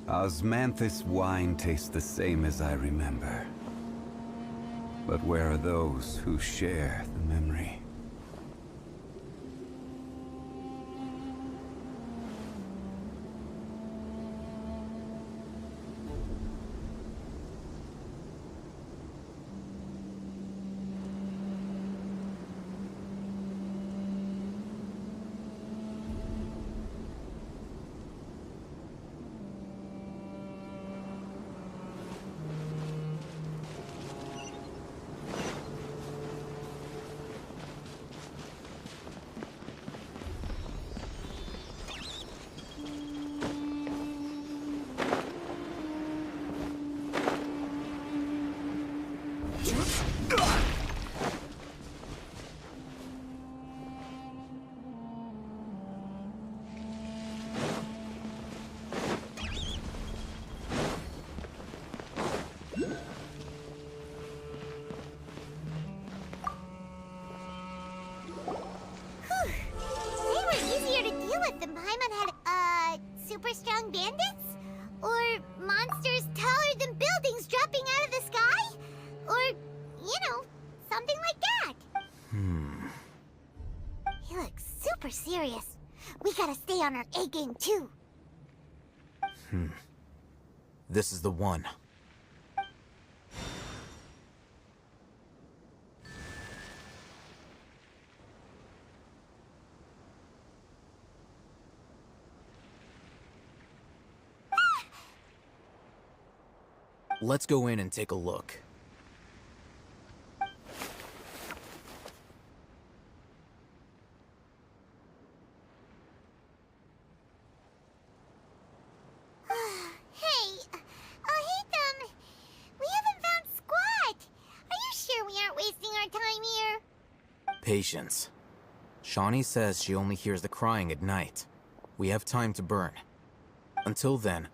Osmanthus wine tastes the same as I remember. But where are those who share the memory? Super strong bandits? Or monsters taller than buildings dropping out of the sky? Or, something like that. He looks super serious. We gotta stay on our A game too. This is the one. Let's go in and take a look. Patience. Shawnee says she only hears the crying at night. We have time to burn. Until then,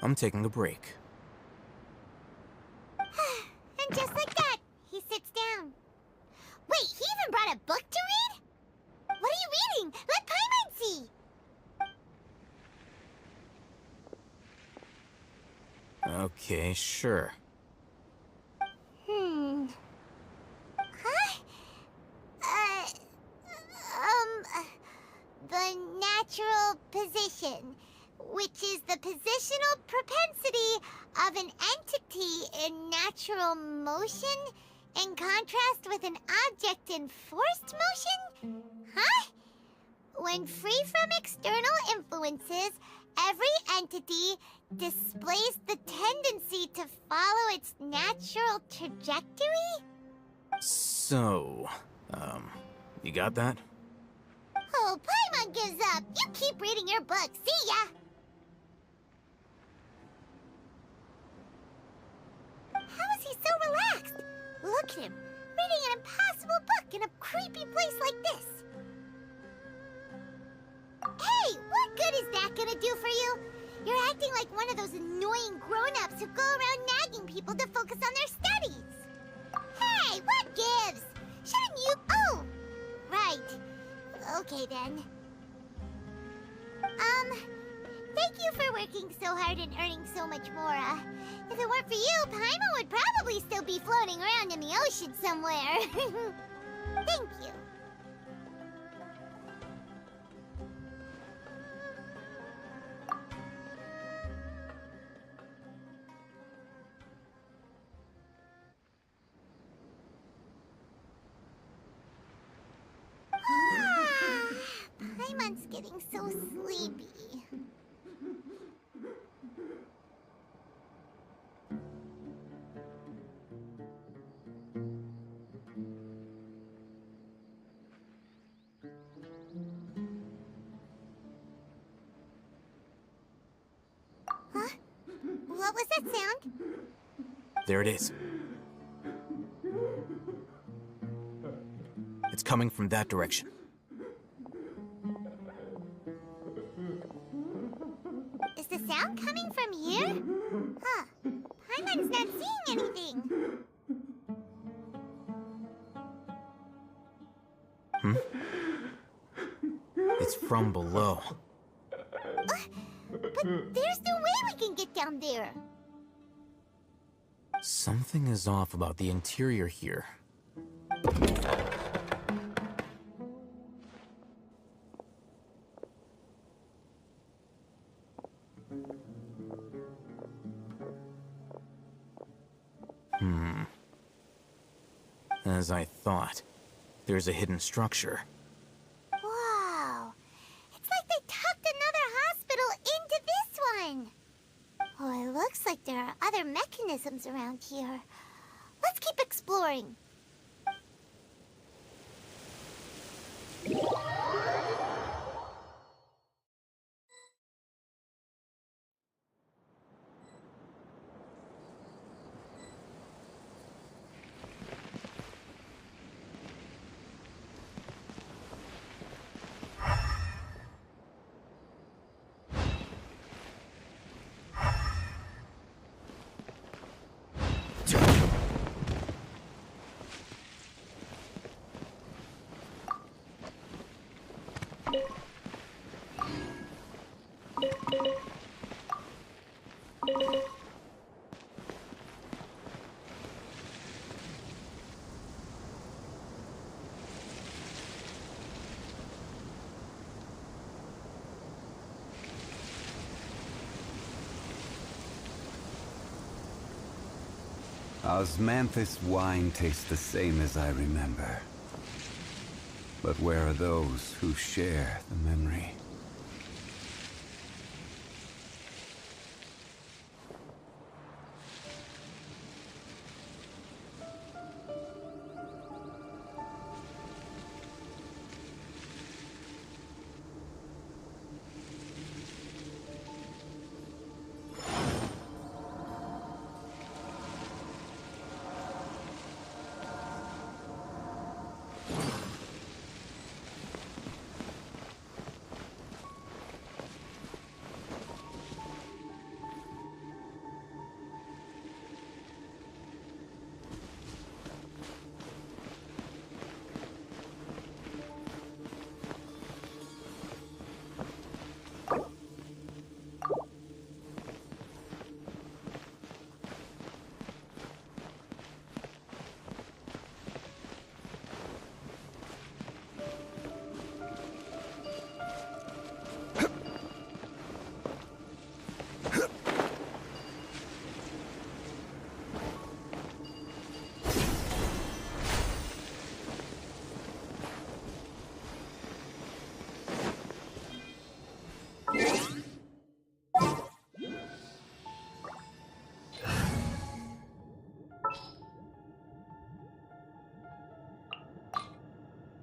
I'm taking a break. And just like that, he sits down. Wait, he even brought a book to read? What are you reading? Let Paimon see! Okay, sure. The natural position, which is the positional propensity of an entity in natural motion in contrast with an object in forced motion? Huh? When free from external influences, every entity displays the tendency to follow its natural trajectory? So, you got that? Oh, Paimon gives up. You keep reading your book. See ya! How is he so relaxed? Look at him, reading an impossible book in a creepy place like this. Hey, what good is that gonna do for you? You're acting like one of those annoying grown-ups who go around nagging people to focus on their studies. Hey, what gives? Shouldn't you... Oh, right. Okay, then. Thank you for working so hard and earning so much more. If it weren't for you, Paimon would probably still be floating around in the ocean somewhere. Thank you. Paimon's getting so sleepy. Huh? What was that sound? There it is. It's coming from that direction. Is the sound coming from here? Huh. Paimon's not seeing anything. It's from below. But there's no way we can get down there. Something is off about the interior here. As I thought, there's a hidden structure. Wow. It's like they tucked another hospital into this one. Oh, it looks like there are other mechanisms around here. Let's keep exploring. Osmanthus wine tastes the same as I remember. But where are those who share the memory?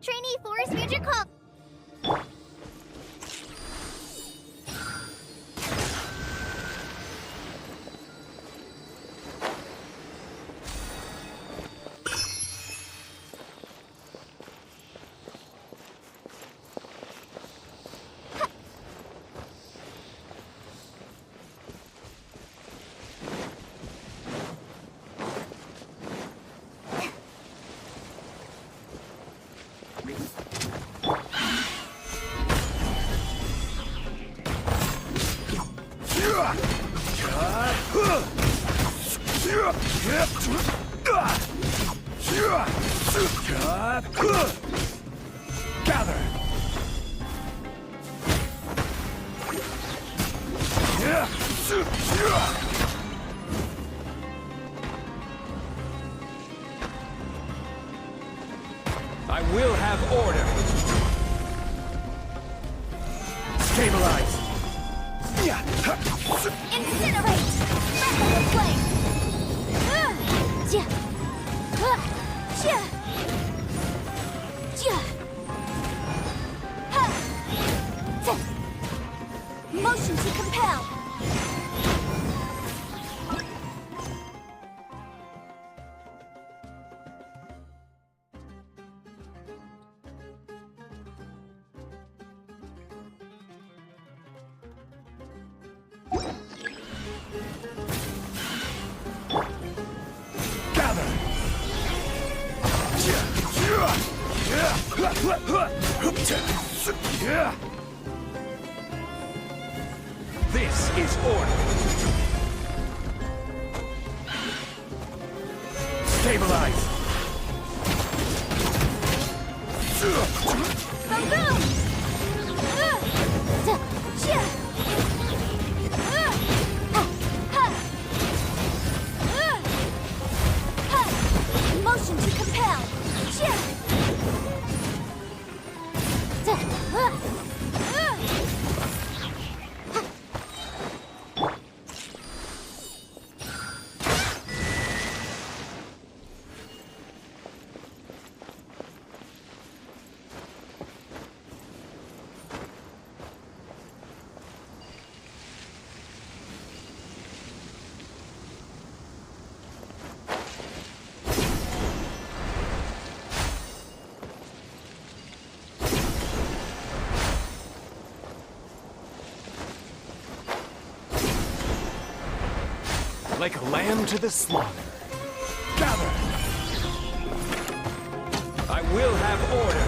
Trainee Forest Ranger call. Gather! I will have order! Stabilize! Incinerate! Rapid flame! Motion to compel! This is order. Stabilize. Motion to compel. Like a lamb to the slaughter. Gather! I will have order.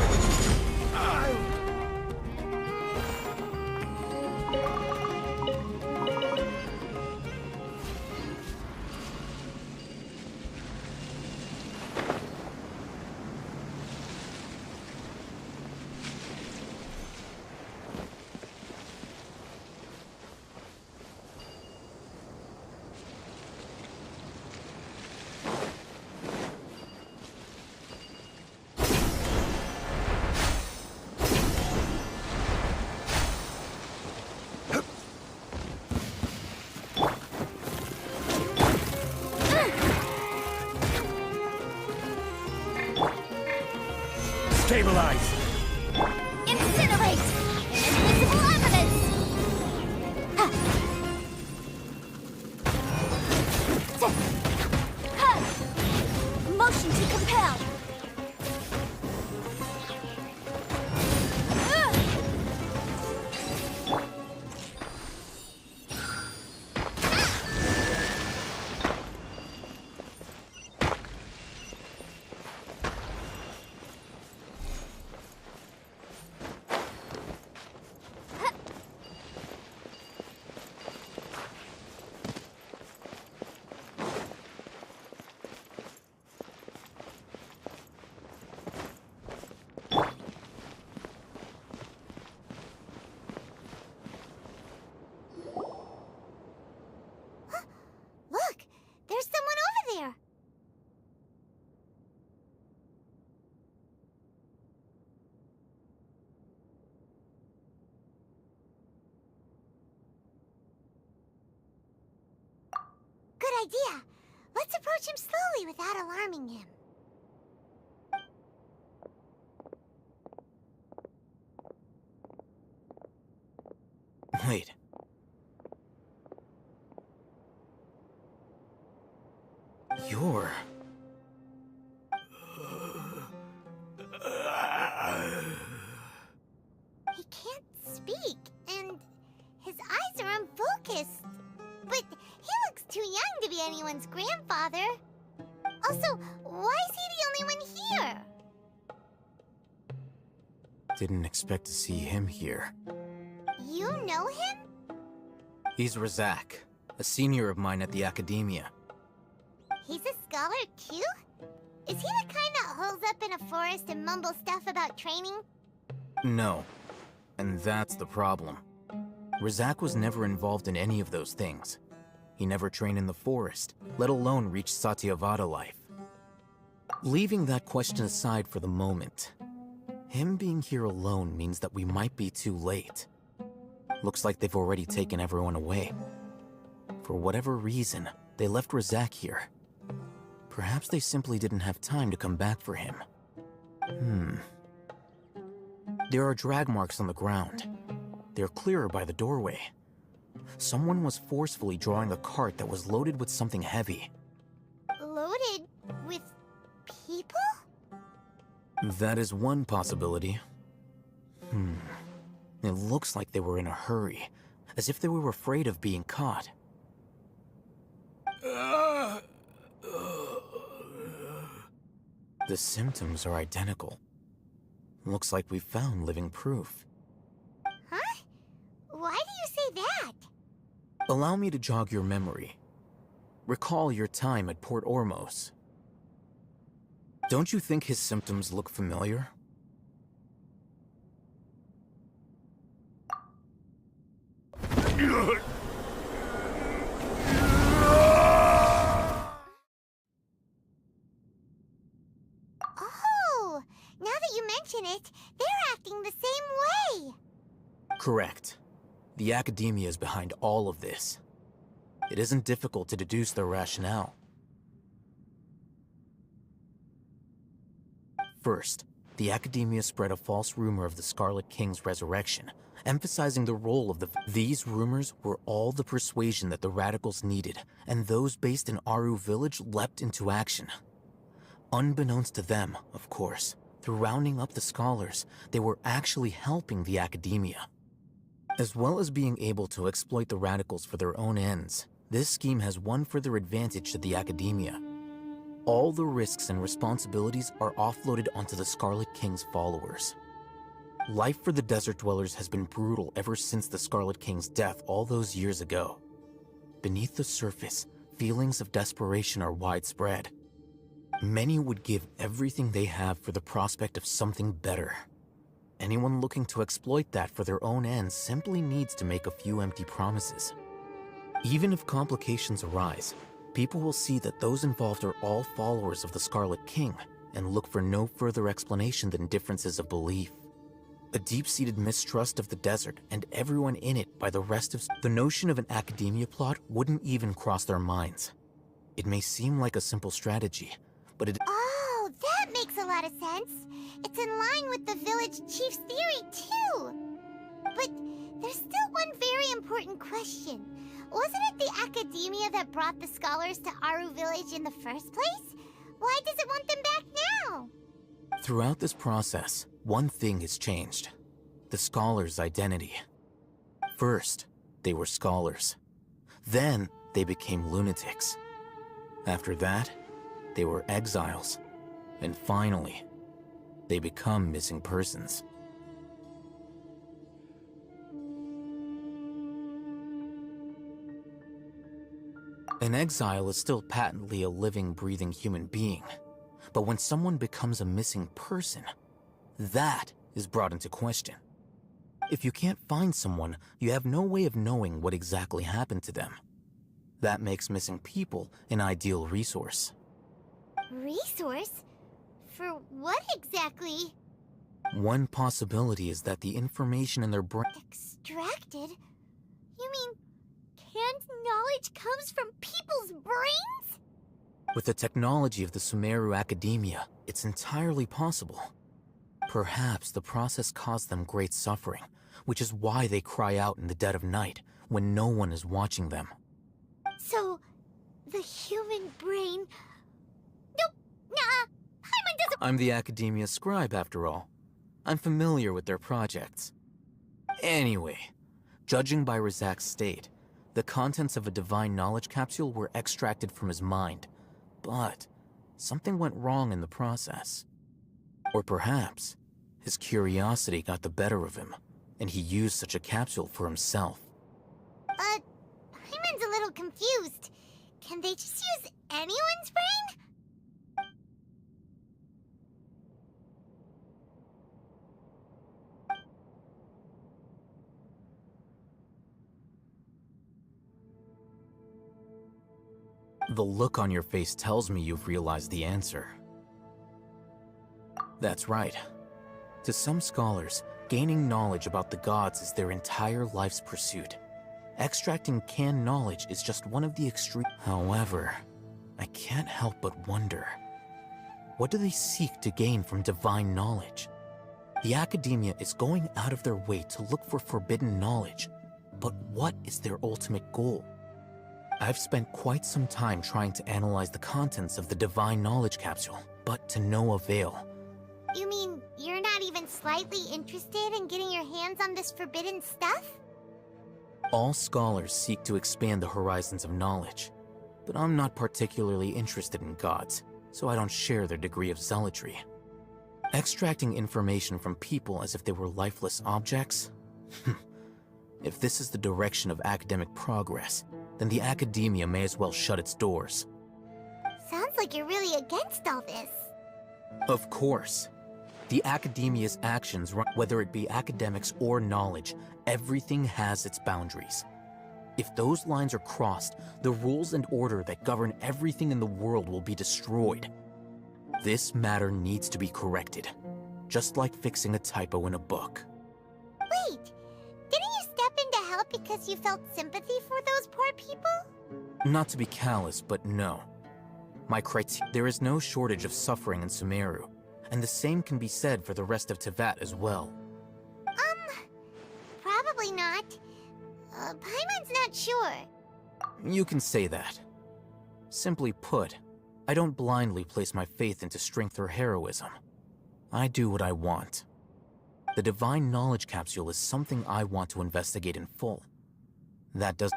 Stabilize! Incinerate! Invisible evidence! Motion to compel! Look! There's someone over there! Good idea! Let's approach him slowly without alarming him. Wait. You're... He can't speak, and his eyes are unfocused. But he looks too young to be anyone's grandfather. Also, why is he the only one here? Didn't expect to see him here. You know him? He's Razak, a senior of mine at the academia. He's a scholar too? Is he the kind that holes up in a forest and mumbles stuff about training? No. And that's the problem. Razak was never involved in any of those things. He never trained in the forest, let alone reach Satyavada life. Leaving that question aside for the moment, him being here alone means that we might be too late. Looks like they've already taken everyone away. For whatever reason, they left Razak here. Perhaps they simply didn't have time to come back for him. There are drag marks on the ground. They're clearer by the doorway. Someone was forcefully drawing a cart that was loaded with something heavy. Loaded with people? That is one possibility. It looks like they were in a hurry, as if they were afraid of being caught. The symptoms are identical. Looks like we found living proof. Huh? Why do you say that? Allow me to jog your memory. Recall your time at Port Ormos. Don't you think his symptoms look familiar? Oh, now that you mention it, they're acting the same way. Correct. The academia is behind all of this. It isn't difficult to deduce their rationale. First, the academia spread a false rumor of the Scarlet King's resurrection, emphasizing the role of These rumors were all the persuasion that the radicals needed, and those based in Aru village leapt into action. Unbeknownst to them, of course, through rounding up the scholars, they were actually helping the academia. As well as being able to exploit the radicals for their own ends, this scheme has one further advantage to the academia. All the risks and responsibilities are offloaded onto the Scarlet King's followers. Life for the desert dwellers has been brutal ever since the Scarlet King's death all those years ago. Beneath the surface, feelings of desperation are widespread. Many would give everything they have for the prospect of something better. Anyone looking to exploit that for their own ends simply needs to make a few empty promises. Even if complications arise, people will see that those involved are all followers of the Scarlet King and look for no further explanation than differences of belief. A deep-seated mistrust of the desert and everyone in it by the rest of the notion of an academia plot wouldn't even cross their minds. It may seem like a simple strategy, but Oh, that makes a lot of sense. It's in line with the village chief's theory, too. But there's still one very important question. Wasn't it the academia that brought the scholars to Aru village in the first place? Why does it want them back now? Throughout this process, one thing has changed. The scholars' identity. First, they were scholars. Then, they became lunatics. After that, they were exiles. And finally, they become missing persons. An exile is still patently a living, breathing human being. But when someone becomes a missing person, that is brought into question. If you can't find someone, you have no way of knowing what exactly happened to them. That makes missing people an ideal resource. Resource? For what exactly? One possibility is that the information in their brain... Extracted? You mean canned knowledge comes from people's brains? With the technology of the Sumeru Academia, it's entirely possible. Perhaps the process caused them great suffering, which is why they cry out in the dead of night, when no one is watching them. So, the human brain... Nope, nah, Paimon doesn't... I'm the Academia scribe, after all. I'm familiar with their projects. Anyway, judging by Razak's state, the contents of a divine knowledge capsule were extracted from his mind, but something went wrong in the process. Or perhaps, his curiosity got the better of him, and he used such a capsule for himself. Paimon's a little confused. Can they just use anyone's brain? The look on your face tells me you've realized the answer. That's right. To some scholars, gaining knowledge about the gods is their entire life's pursuit. Extracting canned knowledge is just one of the extreme. However, I can't help but wonder, what do they seek to gain from divine knowledge? The academia is going out of their way to look for forbidden knowledge, but what is their ultimate goal? I've spent quite some time trying to analyze the contents of the divine knowledge capsule, but to no avail. You mean you're not even slightly interested in getting your hands on this forbidden stuff? All scholars seek to expand the horizons of knowledge, but I'm not particularly interested in gods, so I don't share their degree of zealotry. Extracting information from people as if they were lifeless objects? If this is the direction of academic progress, then the academia may as well shut its doors. Sounds like you're really against all this. Of course. The academia's actions, whether it be academics or knowledge, everything has its boundaries. If those lines are crossed, the rules and order that govern everything in the world will be destroyed. This matter needs to be corrected, just like fixing a typo in a book. Wait, didn't you step in to help because you felt sympathy for those poor people? Not to be callous, but no. There is no shortage of suffering in Sumeru, and the same can be said for the rest of Teyvat as well. Probably not. Paimon's not sure. You can say that. Simply put, I don't blindly place my faith into strength or heroism. I do what I want. The Divine Knowledge Capsule is something I want to investigate in full. That does...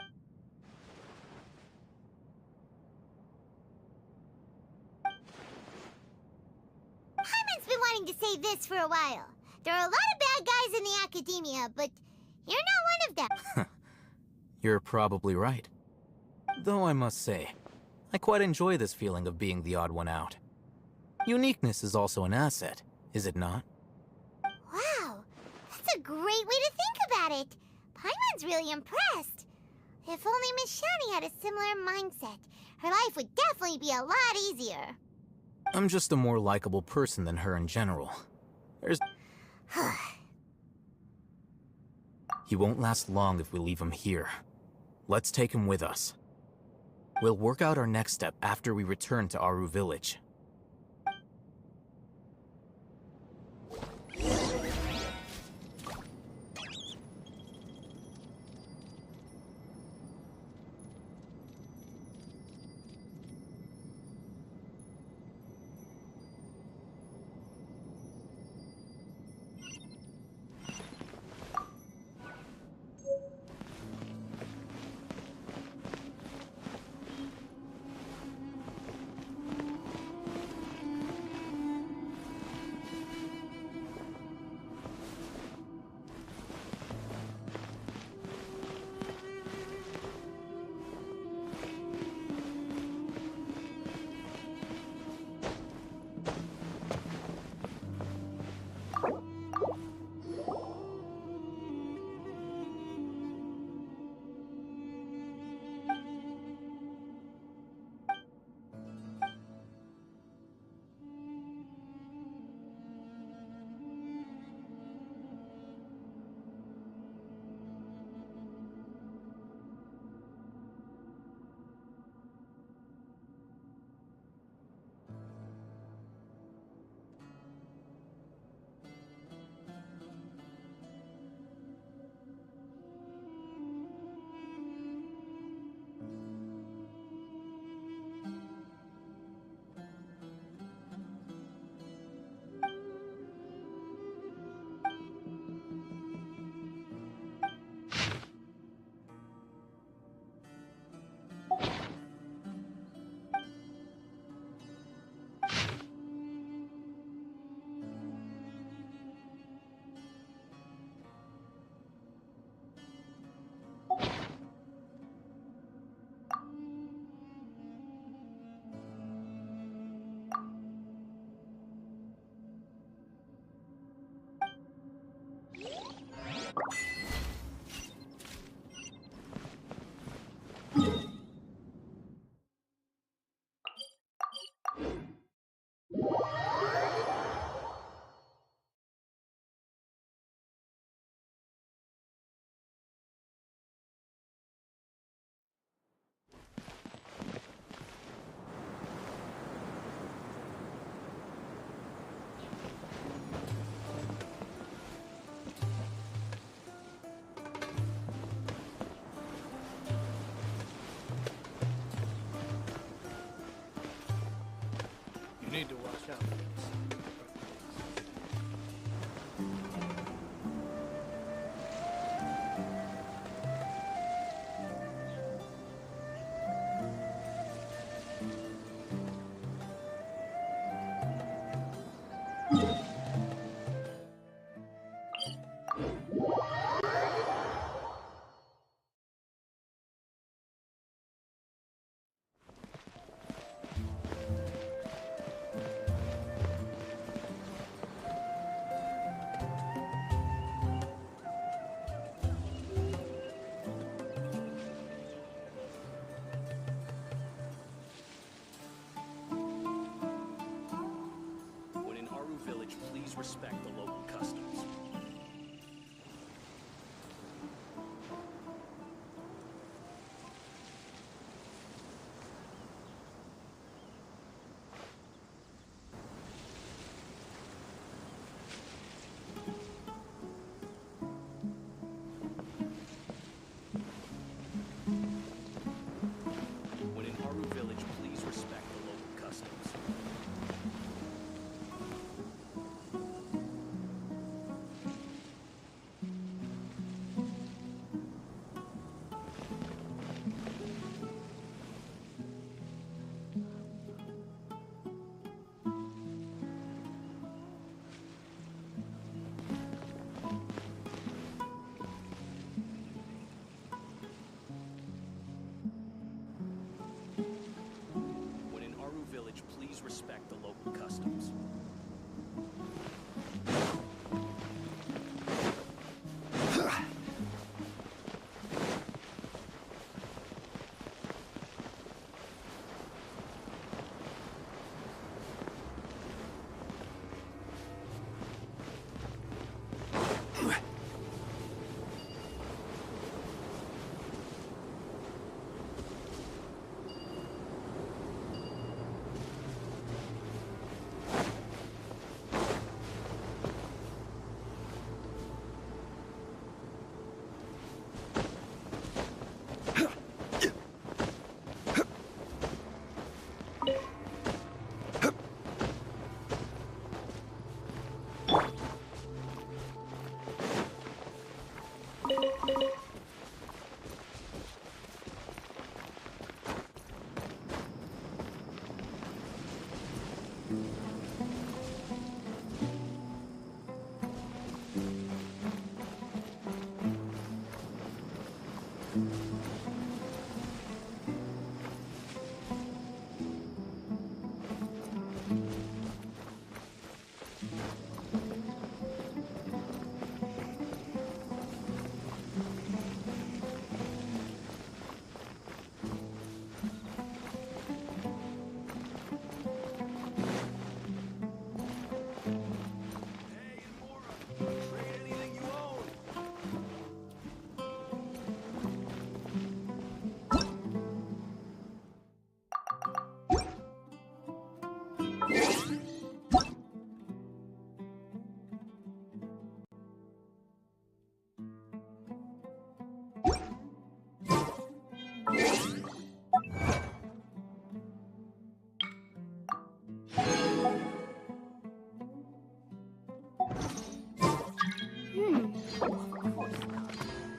Paimon's been wanting to say this for a while. There are a lot of bad guys in the academia, but you're not one of them. You're probably right. Though I must say, I quite enjoy this feeling of being the odd one out. Uniqueness is also an asset, is it not? Wow, that's a great way to think about it. Paimon's really impressed. If only Miss Shani had a similar mindset, her life would definitely be a lot easier. I'm just a more likable person than her in general. There's... He won't last long if we leave him here. Let's take him with us. We'll work out our next step after we return to Aru Village. Need to watch out. respect the local customs. When in Haru Village, please respect the local customs. When in Aru Village, please respect the local customs.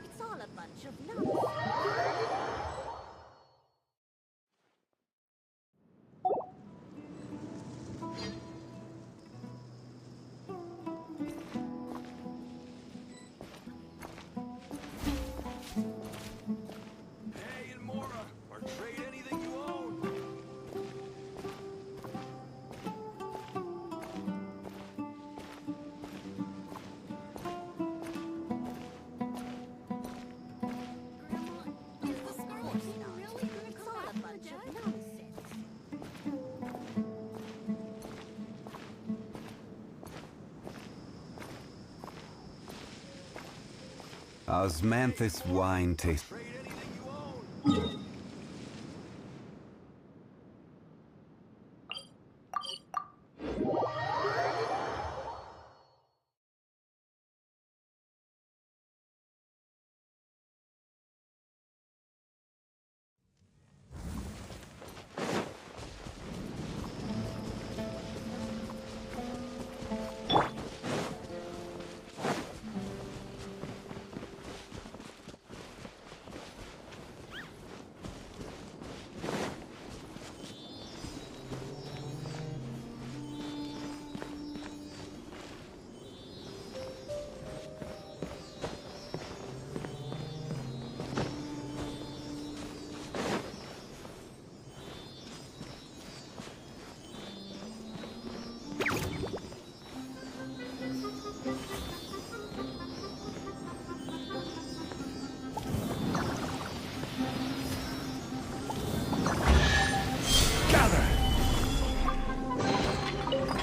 It's all a bunch of nonsense. Hey, and Mora, or trade anything you own. It's all a bunch of nonsense. Osmanthus wine taste. Trade anything you own.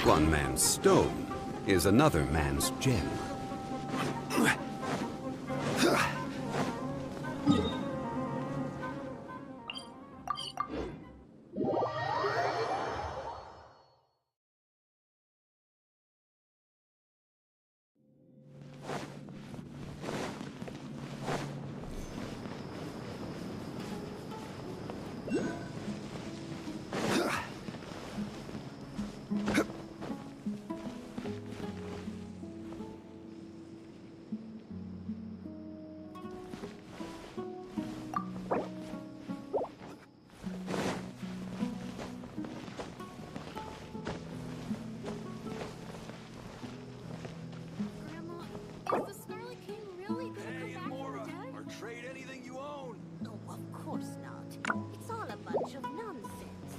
One man's stone is another man's gem. Grandma, is the Scarlet King really gonna Hey, come back Mora, from the dead? or trade anything you own. Oh, of course not. It's all a bunch of nonsense.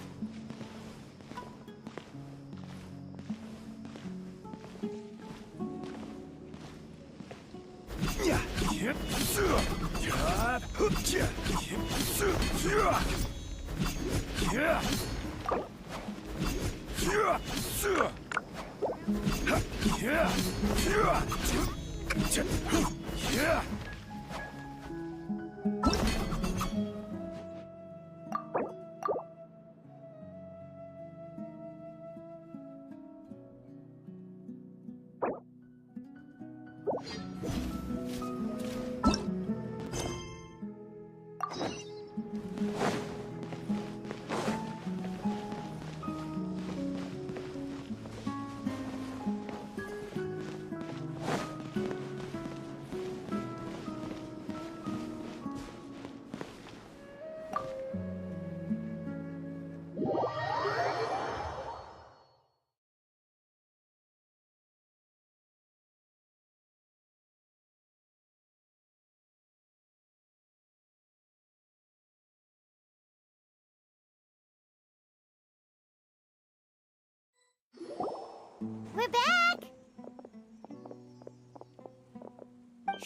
We're back!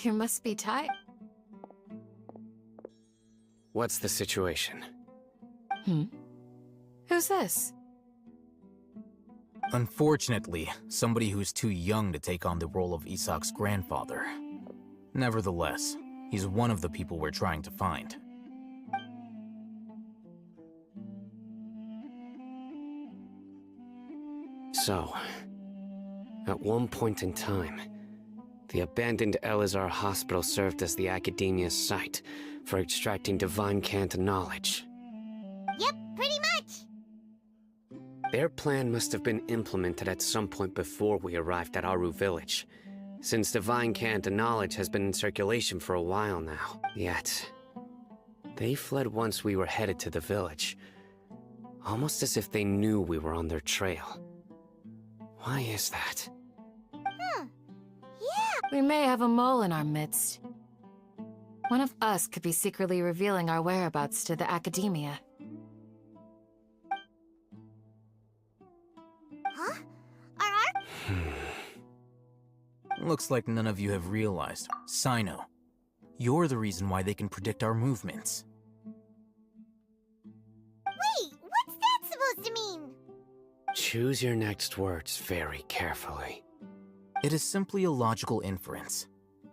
You must be tired. What's the situation? Who's this? Unfortunately, somebody who's too young to take on the role of Isak's grandfather. Nevertheless, he's one of the people we're trying to find. So, at one point in time, the abandoned Elazar Hospital served as the Academia's site for extracting divine cant knowledge. Yep, pretty much. Their plan must have been implemented at some point before we arrived at Aru Village, since divine cant knowledge has been in circulation for a while now. Yet, they fled once we were headed to the village, almost as if they knew we were on their trail. Why is that? Yeah, We may have a mole in our midst. One of us could be secretly revealing our whereabouts to the Academia. huh? Are our... Looks like none of you have realized. Cyno, you're the reason why they can predict our movements. Wait, what's that supposed to mean? Choose your next words very carefully. It is simply a logical inference.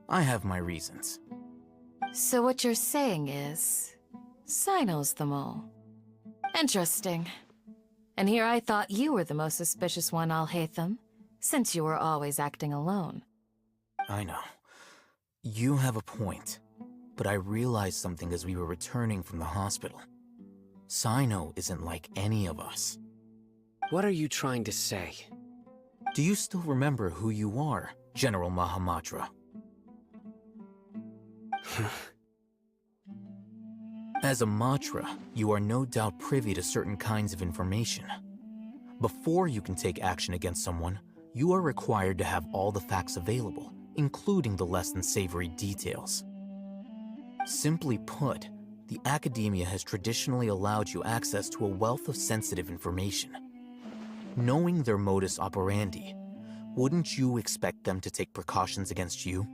I have my reasons. So what you're saying is... Cyno's the mole. Interesting. And here I thought you were the most suspicious one, Alhaitham, since you were always acting alone. I know. You have a point. But I realized something as we were returning from the hospital. Cyno isn't like any of us. What are you trying to say? Do you still remember who you are, General Mahamatra? As a Matra, you are no doubt privy to certain kinds of information. Before you can take action against someone, you are required to have all the facts available, including the less than savory details. Simply put, the Academia has traditionally allowed you access to a wealth of sensitive information. Knowing their modus operandi, wouldn't you expect them to take precautions against you?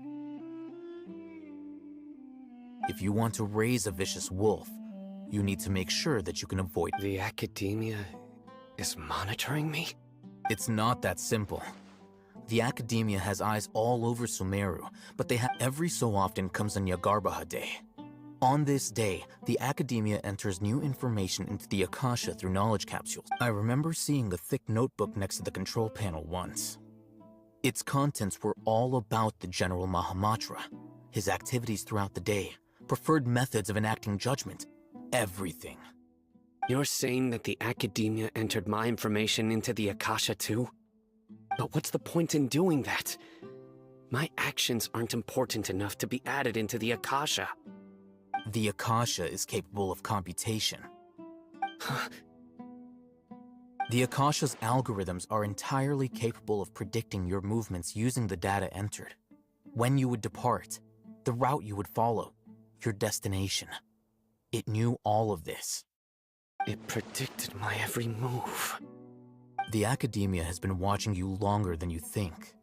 If you want to raise a vicious wolf, you need to make sure that you can avoid... The Academia is monitoring me? It's not that simple. The Academia has eyes all over Sumeru, but they every so often comes a Nyagarbaha day. On this day, the Academia enters new information into the Akasha through knowledge capsules. I remember seeing a thick notebook next to the control panel once. Its contents were all about the General Mahamatra, his activities throughout the day, preferred methods of enacting judgment, everything. You're saying that the Academia entered my information into the Akasha too? But what's the point in doing that? My actions aren't important enough to be added into the Akasha. The Akasha is capable of computation. The Akasha's algorithms are entirely capable of predicting your movements using the data entered. When you would depart, the route you would follow, your destination. It knew all of this. It predicted my every move. The Academia has been watching you longer than you think.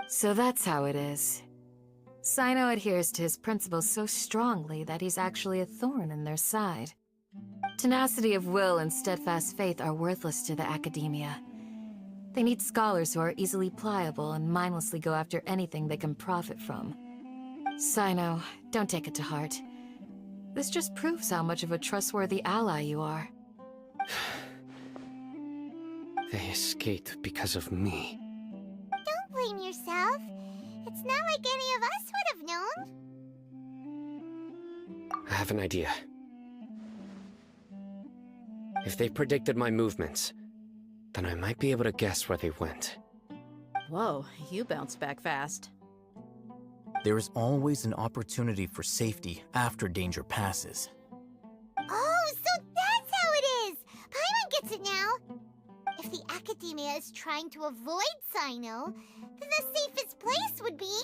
So that's how it is. Cyno adheres to his principles so strongly that he's actually a thorn in their side. Tenacity of will and steadfast faith are worthless to the Academia. They need scholars who are easily pliable and mindlessly go after anything they can profit from. Cyno, don't take it to heart. This just proves how much of a trustworthy ally you are. They escaped because of me. Don't blame yourself. It's not like any of us would have known. I have an idea. If they predicted my movements, then I might be able to guess where they went. Whoa, you bounce back fast. There is always an opportunity for safety after danger passes. Oh, so that's how it is! Paimon gets it now! If the Academia is trying to avoid Cyno, then the safest place would be...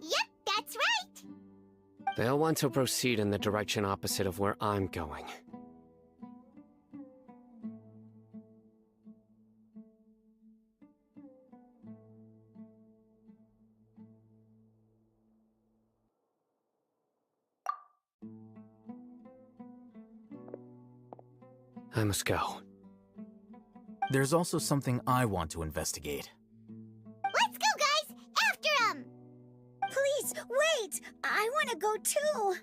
Yep, that's right! They'll want to proceed in the direction opposite of where I'm going. I must go. There's also something I want to investigate. Let's go, guys! After him! Please, wait! I want to go too!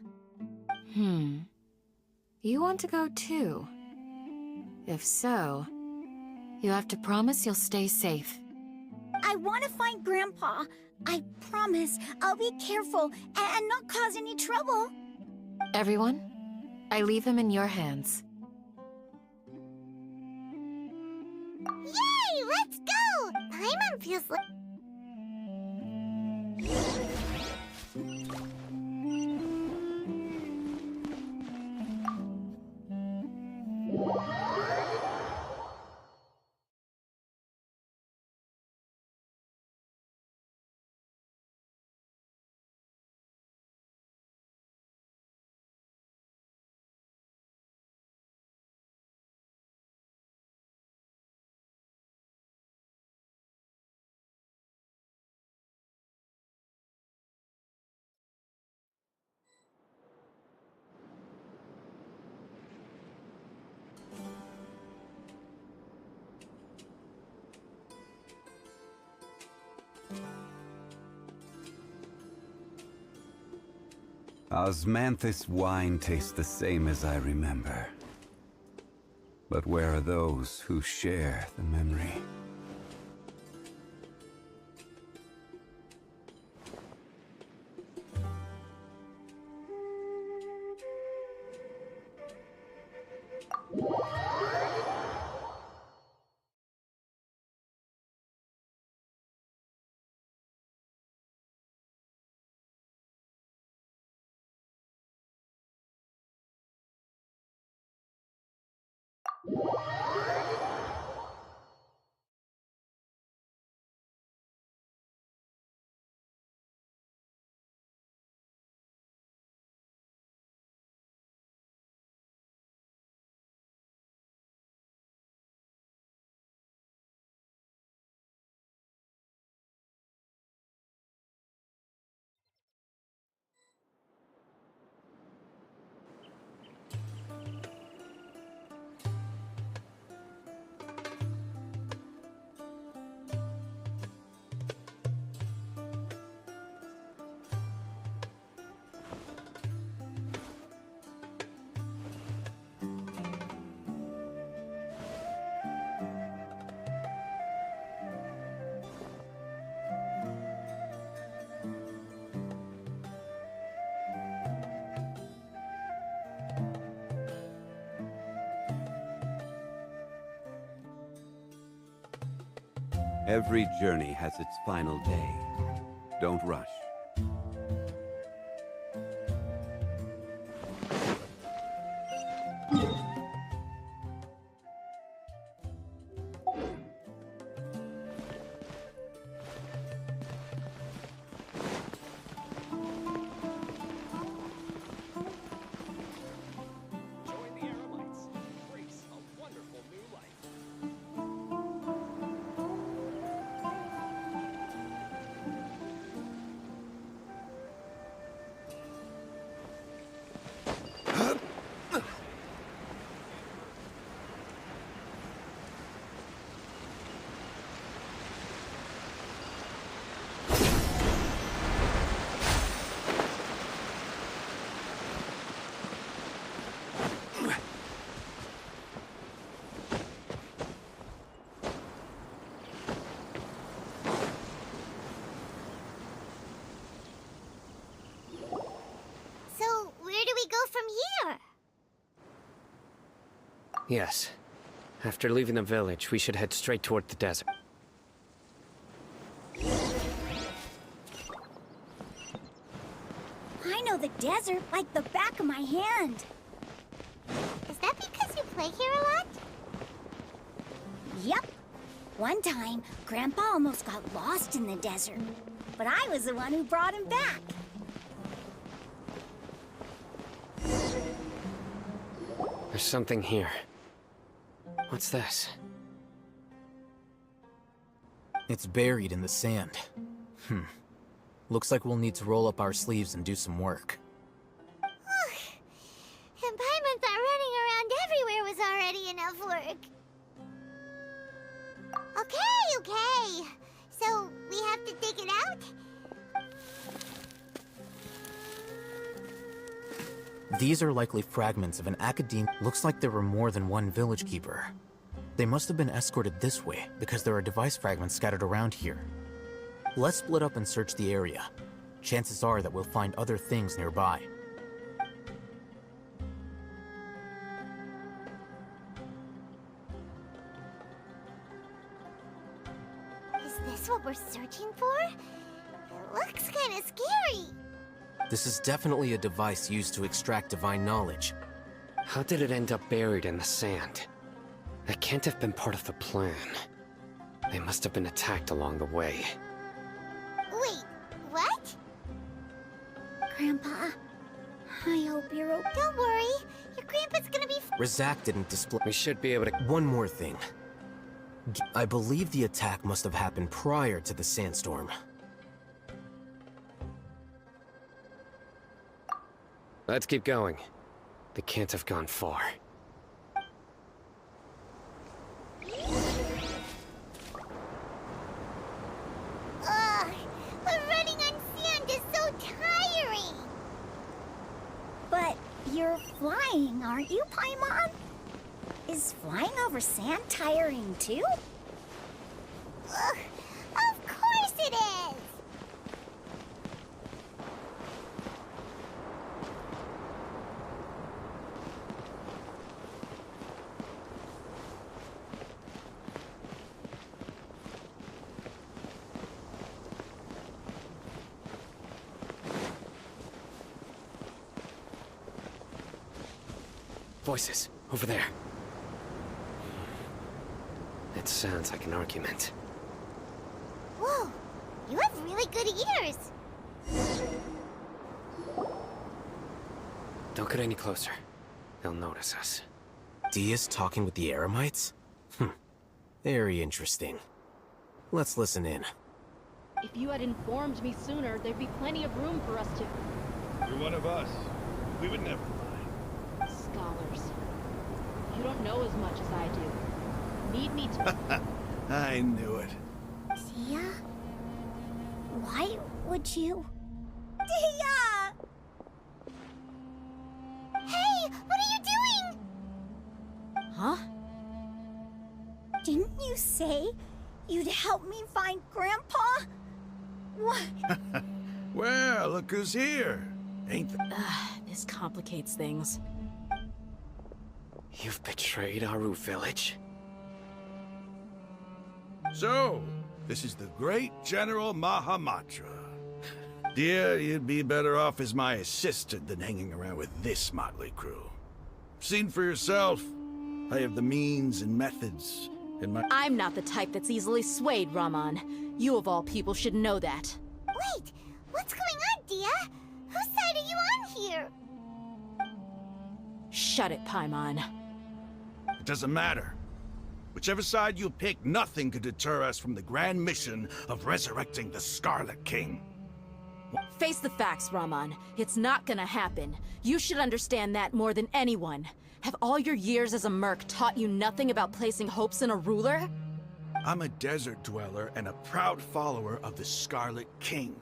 You want to go too? If so, you have to promise you'll stay safe. I want to find Grandpa. I promise I'll be careful and not cause any trouble. Everyone, I leave him in your hands. Yay! Let's go! Paimon feels like... Osmanthus wine tastes the same as I remember. But where are those who share the memory? Every journey has its final day. Don't rush. Join the Aerolites. Embrace a wonderful new life. So, where do we go from here? Yes. After leaving the village, we should head straight toward the desert. I know the desert like the back of my hand. Is that because you play here a lot? Yep. One time, Grandpa almost got lost in the desert, but I was the one who brought him back. There's something here. What's this? It's buried in the sand. Looks like we'll need to roll up our sleeves and do some work. And Paimon thought running around everywhere was already enough work. Okay. So, we have to dig it out? These are likely fragments of an academe. Looks like there were more than one village keeper. They must have been escorted this way because there are device fragments scattered around here. Let's split up and search the area. Chances are that we'll find other things nearby. Is this what we're searching for? It looks kind of scary. This is definitely a device used to extract divine knowledge. How did it end up buried in the sand? That can't have been part of the plan. They must have been attacked along the way. Wait, what? Grandpa, I hope you're okay. Don't worry, your grandpa's gonna be Razak didn't display. We should be able to... One more thing. I believe the attack must have happened prior to the sandstorm. Let's keep going. They can't have gone far. Ugh, but running on sand is so tiring. But you're flying, aren't you, Paimon? Is flying over sand tiring too? Ugh, of course it is. Voices, over there. It sounds like an argument. Whoa, you have really good ears. Don't get any closer. They'll notice us. Dia's talking with the Eremites? Very interesting. Let's listen in. If you had informed me sooner, there'd be plenty of room for us to... You're one of us. We would never lie. Scholars. You don't know as much as I do. Need me to... I knew it. Dia? Why would you... Dia! Hey, what are you doing? Huh? Didn't you say you'd help me find Grandpa? What? Well, look who's here. Ain't th This complicates things. You've betrayed Aru village? So, This is the great General Mahamatra. Dear, you'd be better off as my assistant than hanging around with this motley crew. Seen for yourself. I have the means and methods, and my— I'm not the type that's easily swayed, Raman. You of all people should know that. Wait, what's going on, Dia? Whose side are you on here? Shut it, Paimon. It doesn't matter. Whichever side you pick, nothing could deter us from the grand mission of resurrecting the Scarlet King. Face the facts, Raman. It's not gonna happen. You should understand that more than anyone. Have all your years as a merc taught you nothing about placing hopes in a ruler? I'm a desert dweller and a proud follower of the Scarlet King.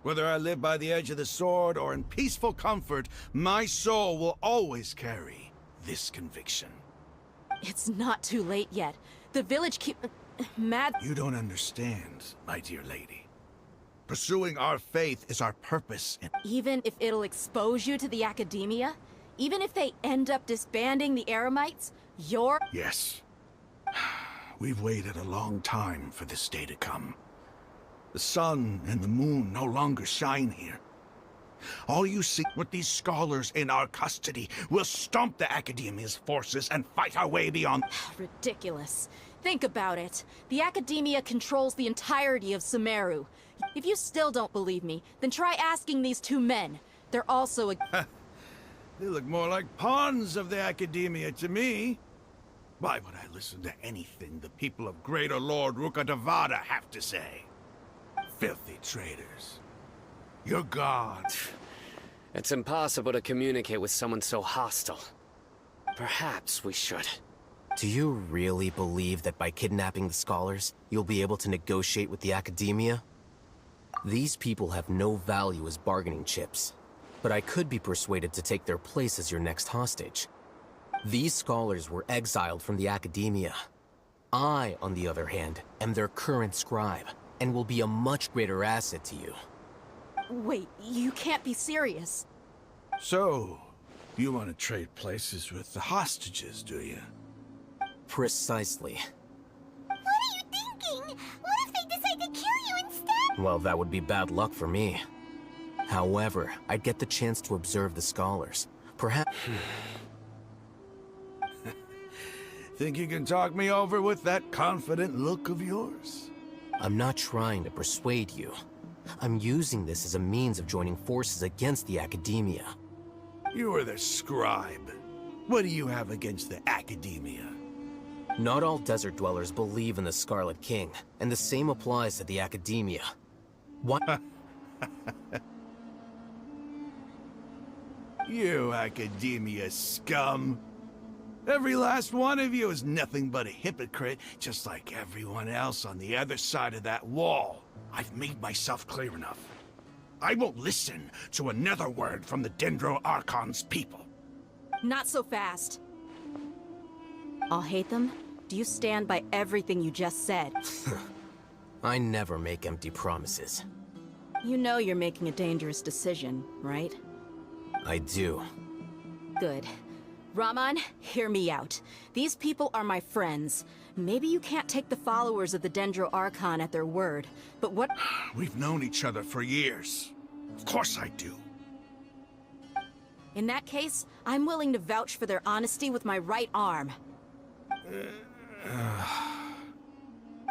Whether I live by the edge of the sword or in peaceful comfort, my soul will always carry this conviction. It's not too late yet. The village mad— You don't understand, my dear lady. Pursuing our faith is our purpose. Even if it'll expose you to the academia? Even if they end up disbanding the Eremites? You're— Yes. We've waited a long time for this day to come. The sun and the moon no longer shine here. All you see with these scholars in our custody will stomp the Academia's forces and fight our way beyond— Ridiculous. Think about it. The Academia controls the entirety of Sumeru. If you still don't believe me, then try asking these two men. They're also a— They look more like pawns of the Academia to me. Why would I listen to anything the people of Greater Lord Rukkhadevata have to say? Filthy traitors. Your god. It's impossible to communicate with someone so hostile. Perhaps we should. Do you really believe that by kidnapping the scholars, you'll be able to negotiate with the Academia? These people have no value as bargaining chips, but I could be persuaded to take their place as your next hostage. These scholars were exiled from the Academia. I, on the other hand, am their current scribe, and will be a much greater asset to you. Wait, you can't be serious. So, you want to trade places with the hostages, do you? Precisely. What are you thinking? What if they decide to kill you instead? Well, that would be bad luck for me. However, I'd get the chance to observe the scholars. Perhaps... Think you can talk me over with that confident look of yours? I'm not trying to persuade you. I'm using this as a means of joining forces against the Academia. You are the scribe. What do you have against the Academia? Not all desert dwellers believe in the Scarlet King, and the same applies to the Academia. What? You Academia scum. Every last one of you is nothing but a hypocrite, just like everyone else on the other side of that wall. I've made myself clear enough. I won't listen to another word from the Dendro Archon's people. Not so fast. I'll hate them. Do you stand by everything you just said? I never make empty promises. You know you're making a dangerous decision, right? I do. Good. Raman, hear me out. These people are my friends. Maybe you can't take the followers of the Dendro Archon at their word, but what— We've known each other for years. Of course I do. In that case, I'm willing to vouch for their honesty with my right arm.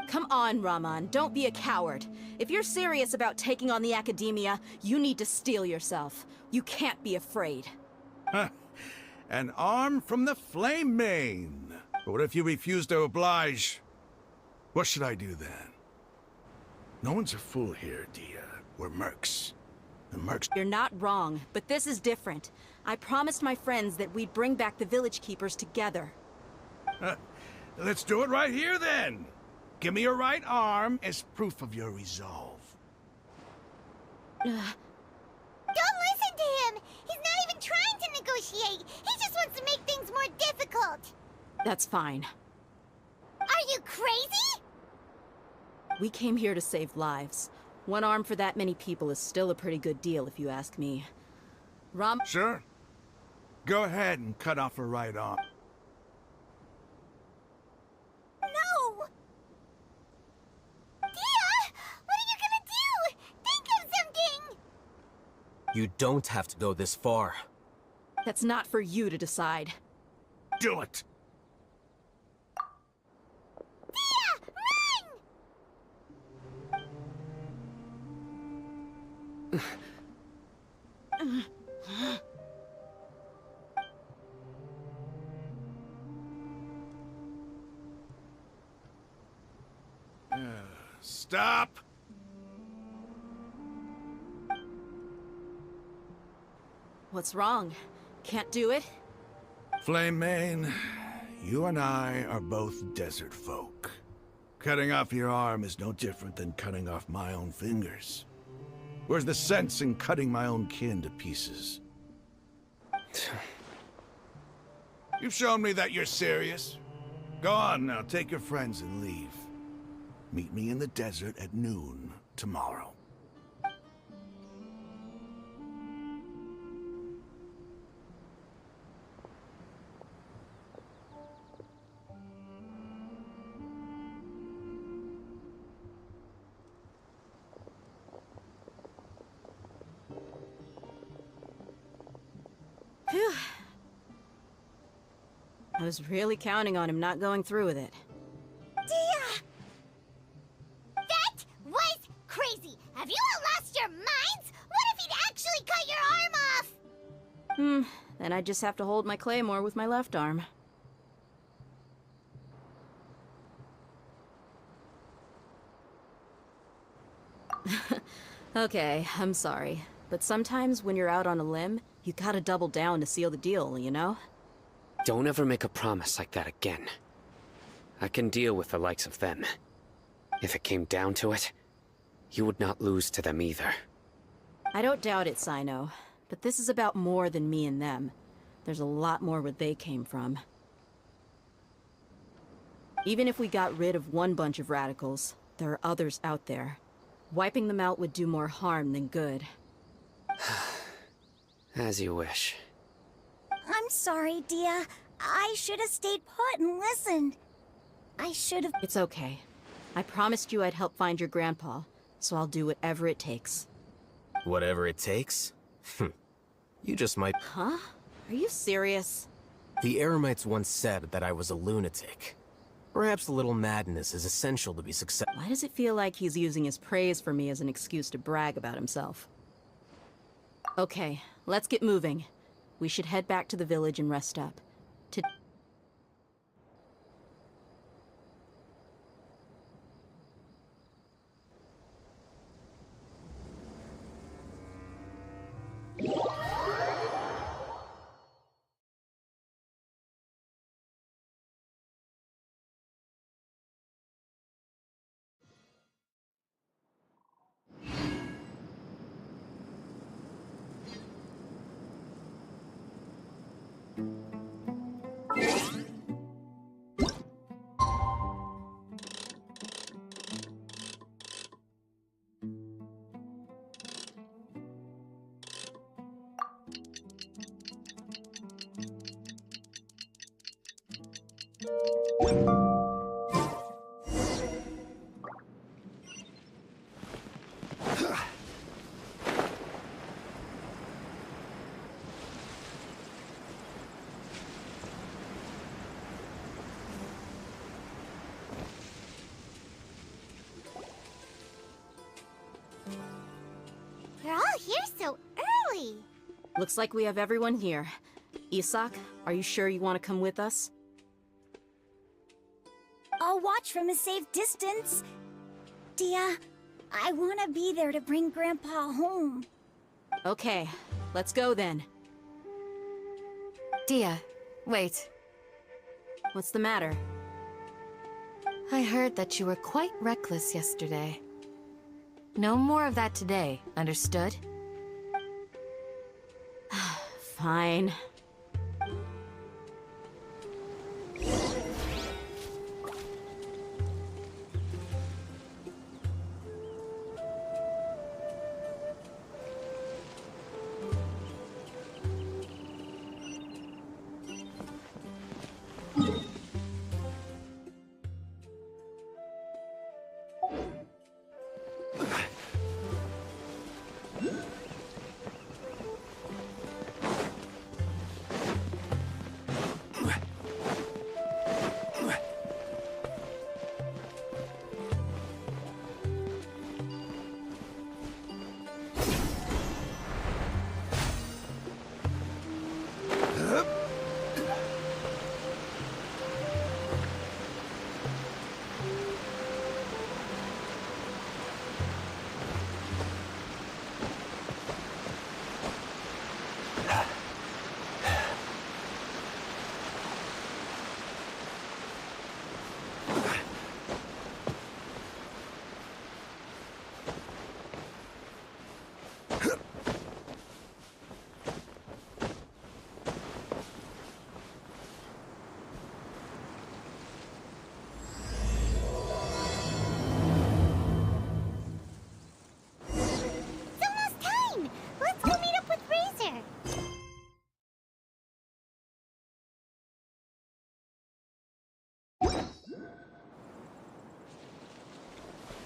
Come on, Raman, don't be a coward. If you're serious about taking on the Academia, you need to steel yourself. You can't be afraid. An arm from the Flame Mane. But what if you refuse to oblige? What should I do then? No one's a fool here, Dia. We're mercs. The mercs— You're not wrong, but this is different. I promised my friends that we'd bring back the village keepers together. Let's do it right here then. Give me your right arm as proof of your resolve. Don't listen to him! He's not even trying to negotiate! He just wants to make things more difficult! That's fine. Are you crazy? We came here to save lives. One arm for that many people is still a pretty good deal, if you ask me. Sure. Go ahead and cut off her right arm. No! Dia, You don't have to go this far. That's not for you to decide. Do it! Dia, Stop! What's wrong? Can't do it? Flame Mane, you and I are both desert folk. Cutting off your arm is no different than cutting off my own fingers. Where's the sense in cutting my own kin to pieces? You've shown me that you're serious. Go on now, take your friends and leave. Meet me in the desert at noon tomorrow. Phew. I was really counting on him not going through with it. Dia! That was crazy! Have you all lost your minds? What if he'd actually cut your arm off? Then I just have to hold my claymore with my left arm. Okay, I'm sorry. But sometimes when you're out on a limb, you gotta double down to seal the deal, you know? Don't ever make a promise like that again. I can deal with the likes of them. If it came down to it, you would not lose to them either. I don't doubt it, Cyno. But this is about more than me and them. There's a lot more where they came from. Even if we got rid of one bunch of radicals, there are others out there. Wiping them out would do more harm than good. As you wish. I'm sorry, Dia. I should have stayed put and listened. I should have... It's okay. I promised you I'd help find your grandpa, so I'll do whatever it takes. Whatever it takes? You just might... Huh? Are you serious? The Eremites once said that I was a lunatic. Perhaps a little madness is essential to be successful. Why does it feel like he's using his praise for me as an excuse to brag about himself? Okay, let's get moving. We should head back to the village and rest up. You're all here so early. Looks like we have everyone here. Isak, are you sure you want to come with us? I'll watch from a safe distance. Dia, I want to be there to bring Grandpa home. Okay, let's go then. Dia, wait. What's the matter? I heard that you were quite reckless yesterday. No more of that today, understood? Fine.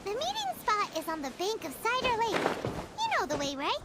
The meeting spot is on the bank of Cider Lake. You know the way, right?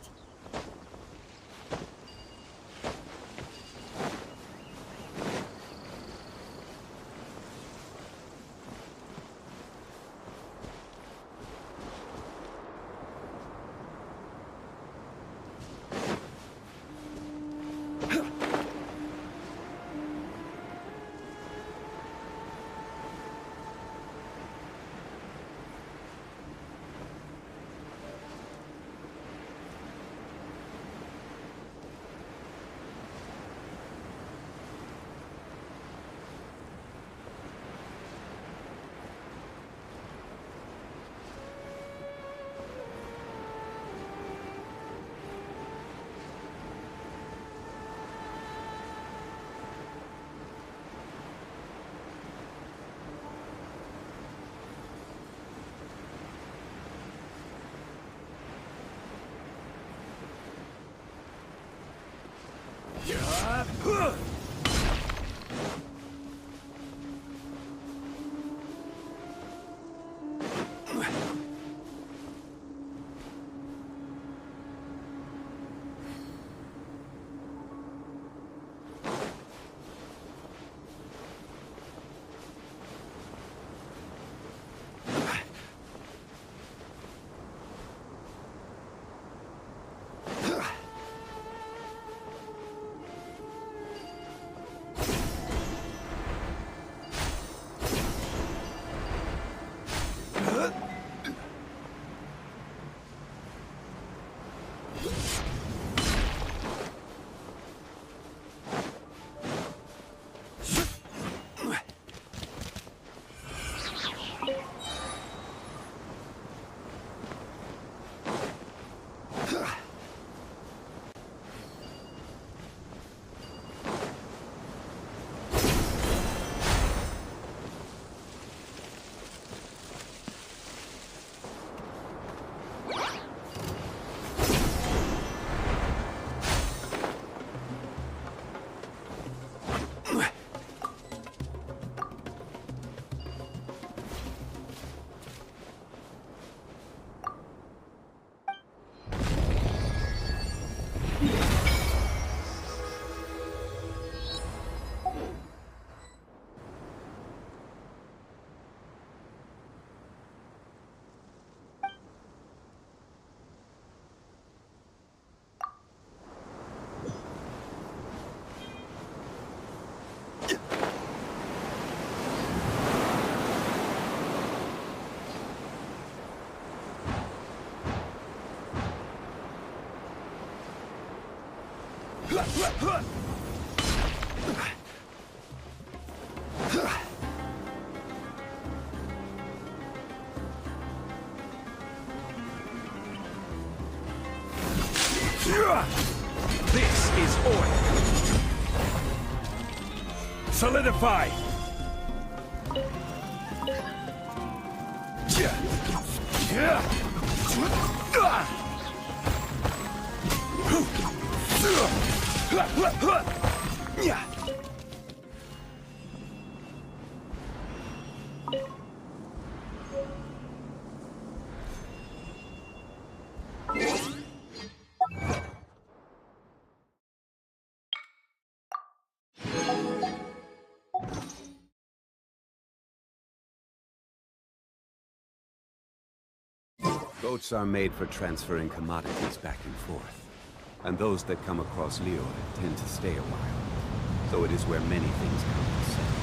This is order. Solidify. Boats are made for transferring commodities back and forth. And those that come across Leo tend to stay a while. So it is where many things come to settle.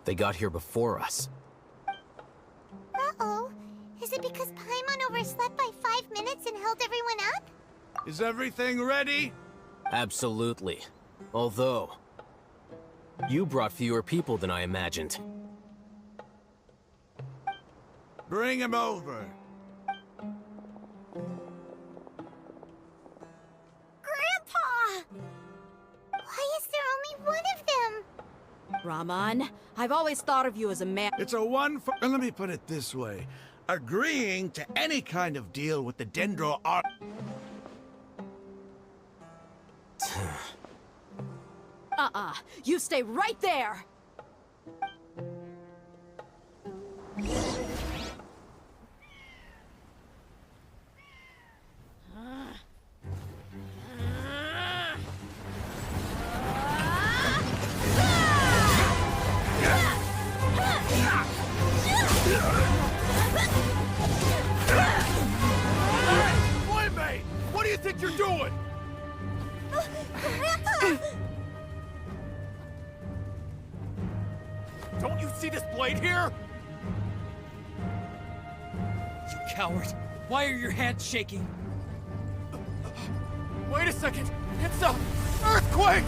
They got here before us. Uh-oh. Is it because Paimon overslept by 5 minutes and held everyone up? Is everything ready? Absolutely. Although, you brought fewer people than I imagined. Bring him over. Grandpa! Why is there only one of them? Raman, I've always thought of you as a man. It's a one for... Let me put it this way. Agreeing to any kind of deal with the Dendro are... You stay right there! Playmate! What do you think you're doing? Grandpa! Don't you see this blade here? You coward! Why are your hands shaking? Wait a second! It's a earthquake!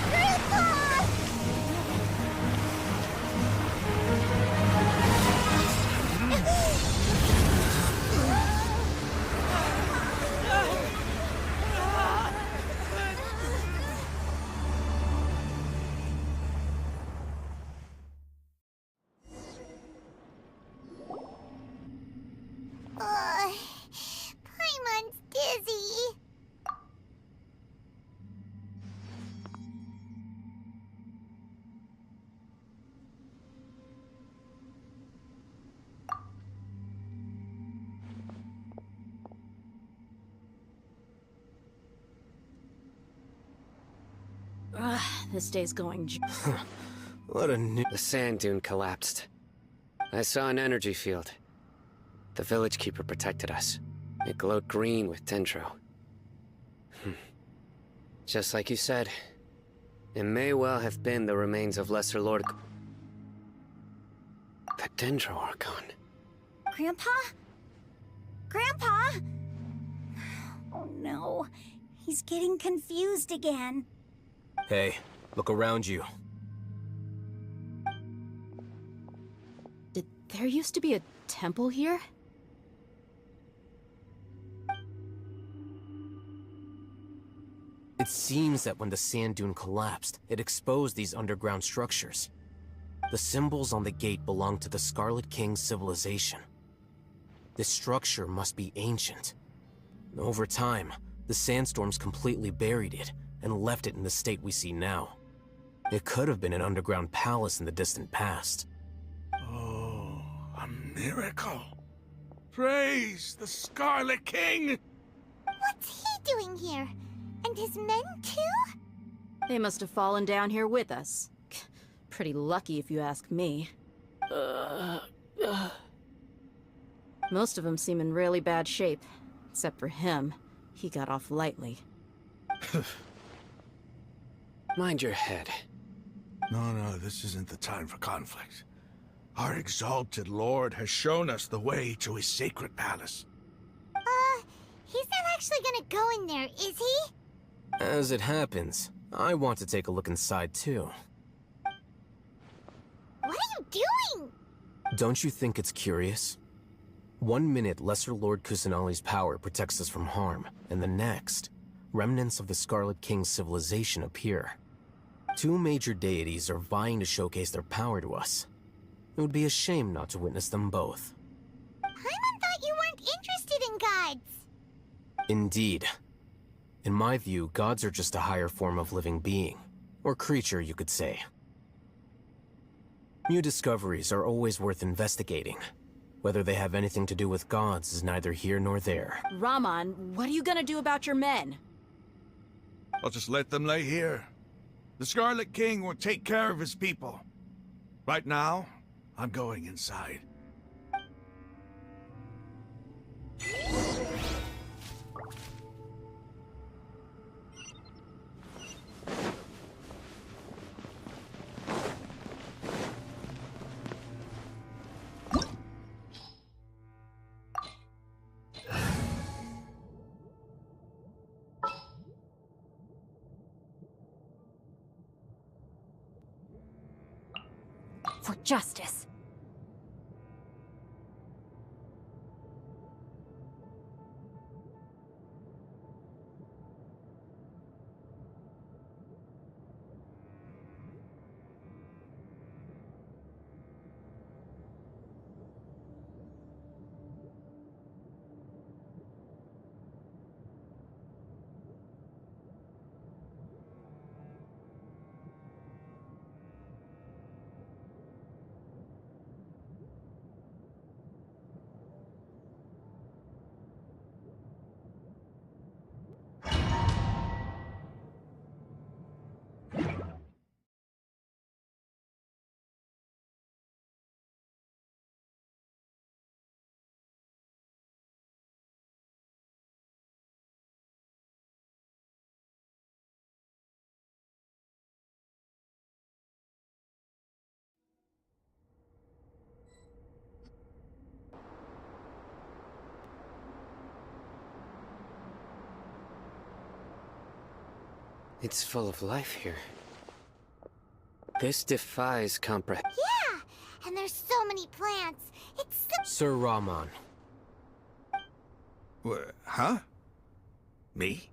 Grandpa! Paimon's dizzy. This day's going... What a new... The sand dune collapsed. I saw an energy field. The village keeper protected us. It glowed green with dendro. Just like you said, it may well have been the remains of Lesser Lord... The dendro are gone. Grandpa? Grandpa? Oh no. He's getting confused again. Hey, look around you. Did there used to be a temple here? It seems that when the sand dune collapsed, it exposed these underground structures. The symbols on the gate belong to the Scarlet King's civilization. This structure must be ancient. Over time, the sandstorms completely buried it and left it in the state we see now. It could have been an underground palace in the distant past. Oh, a miracle. Praise the Scarlet King! What's he doing here? And his men too? They must have fallen down here with us. Pretty lucky if you ask me. Most of them seem in really bad shape. Except for him. He got off lightly. Mind your head. No, this isn't the time for conflict. Our exalted lord has shown us the way to his sacred palace. He's not actually gonna go in there, is he? As it happens, I want to take a look inside too. What are you doing? Don't you think it's curious? 1 minute, Lesser Lord Kusanali's power protects us from harm, and the next, remnants of the Scarlet King's civilization appear. Two major deities are vying to showcase their power to us. It would be a shame not to witness them both. Paimon thought you weren't interested in gods. Indeed. In my view, gods are just a higher form of living being, or creature, you could say. New discoveries are always worth investigating. Whether they have anything to do with gods is neither here nor there. Raman, what are you gonna do about your men? I'll just let them lay here. The Scarlet King will take care of his people. Right now, I'm going inside. justice. It's full of life here. This defies comprehension. Yeah, and there's so many plants. It's so... Sir Rahman. Huh? Me?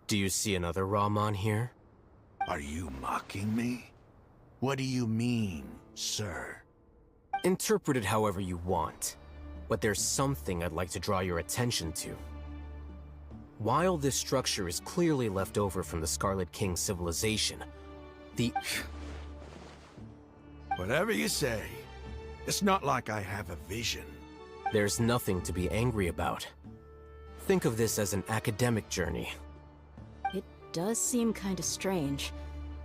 Do you see another Rahman here? Are you mocking me? What do you mean, sir? Interpret it however you want, but there's something I'd like to draw your attention to. While this structure is clearly left over from the Scarlet King civilization, the... Whatever you say. It's not like I have a vision. There's nothing to be angry about. Think of this as an academic journey. It does seem kinda strange.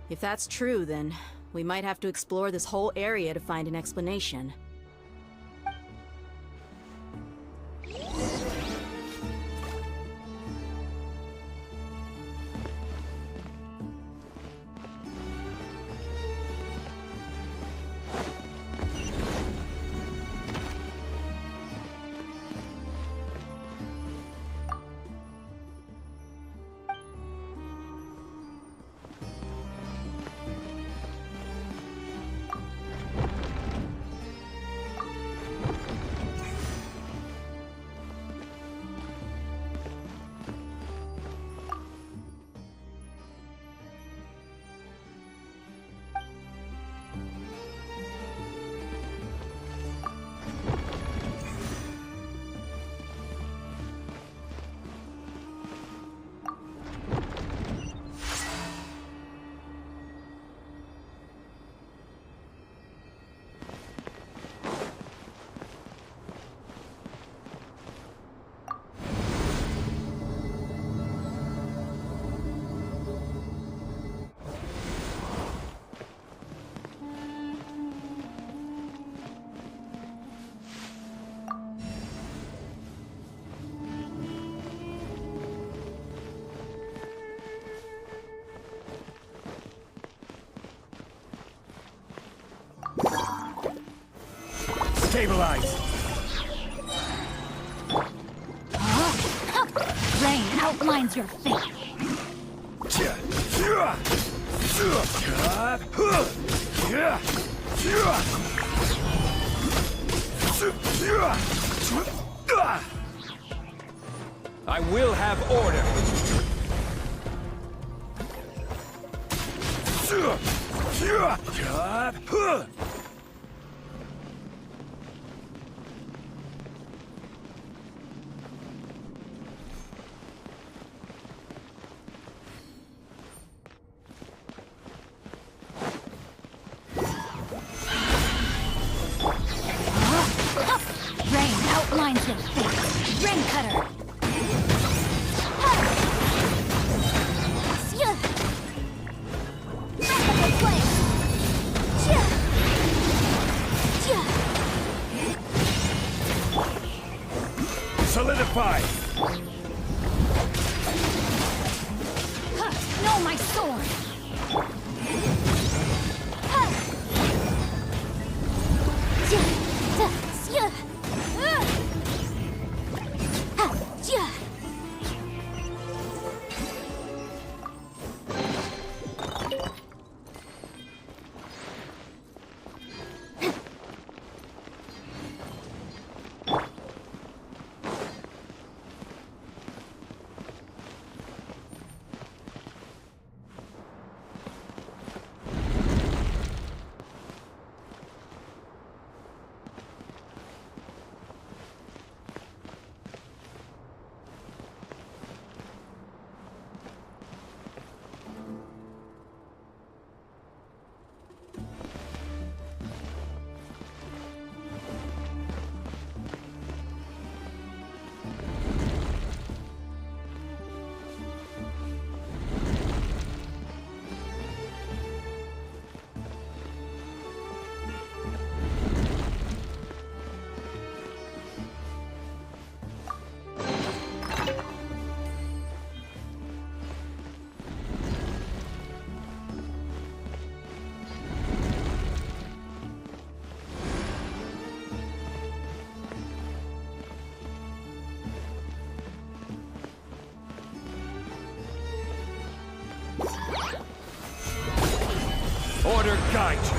If that's true, then we might have to explore this whole area to find an explanation. Stabilize! Rain outlines your fate. I will have order. Rain outlines your fate. Rain cutter. Solidify! No, my sword! guide you.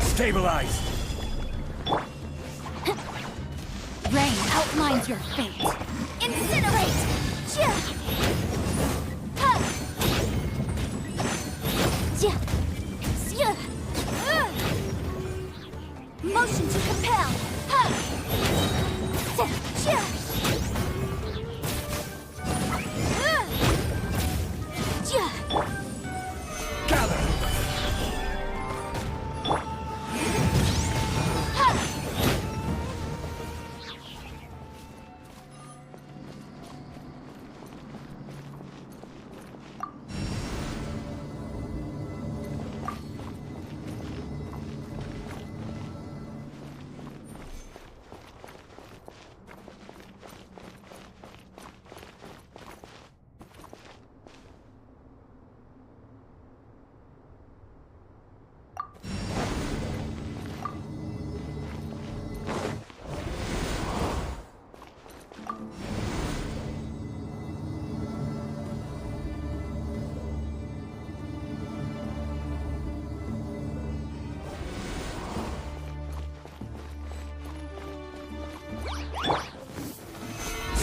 Stabilize. Rain outlines your fate. Incinerate! Motion to compel! Gather.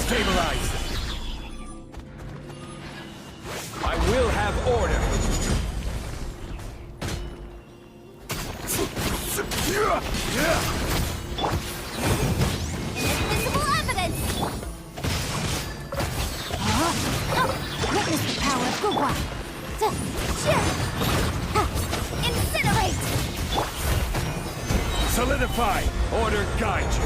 Stabilize. I will have order. Invisible evidence! Witness the power of Gugwa! Incinerate! Solidify. Order guide you.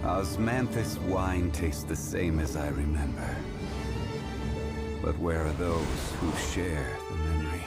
Osmanthus wine tastes the same as I remember. But where are those who share the memory?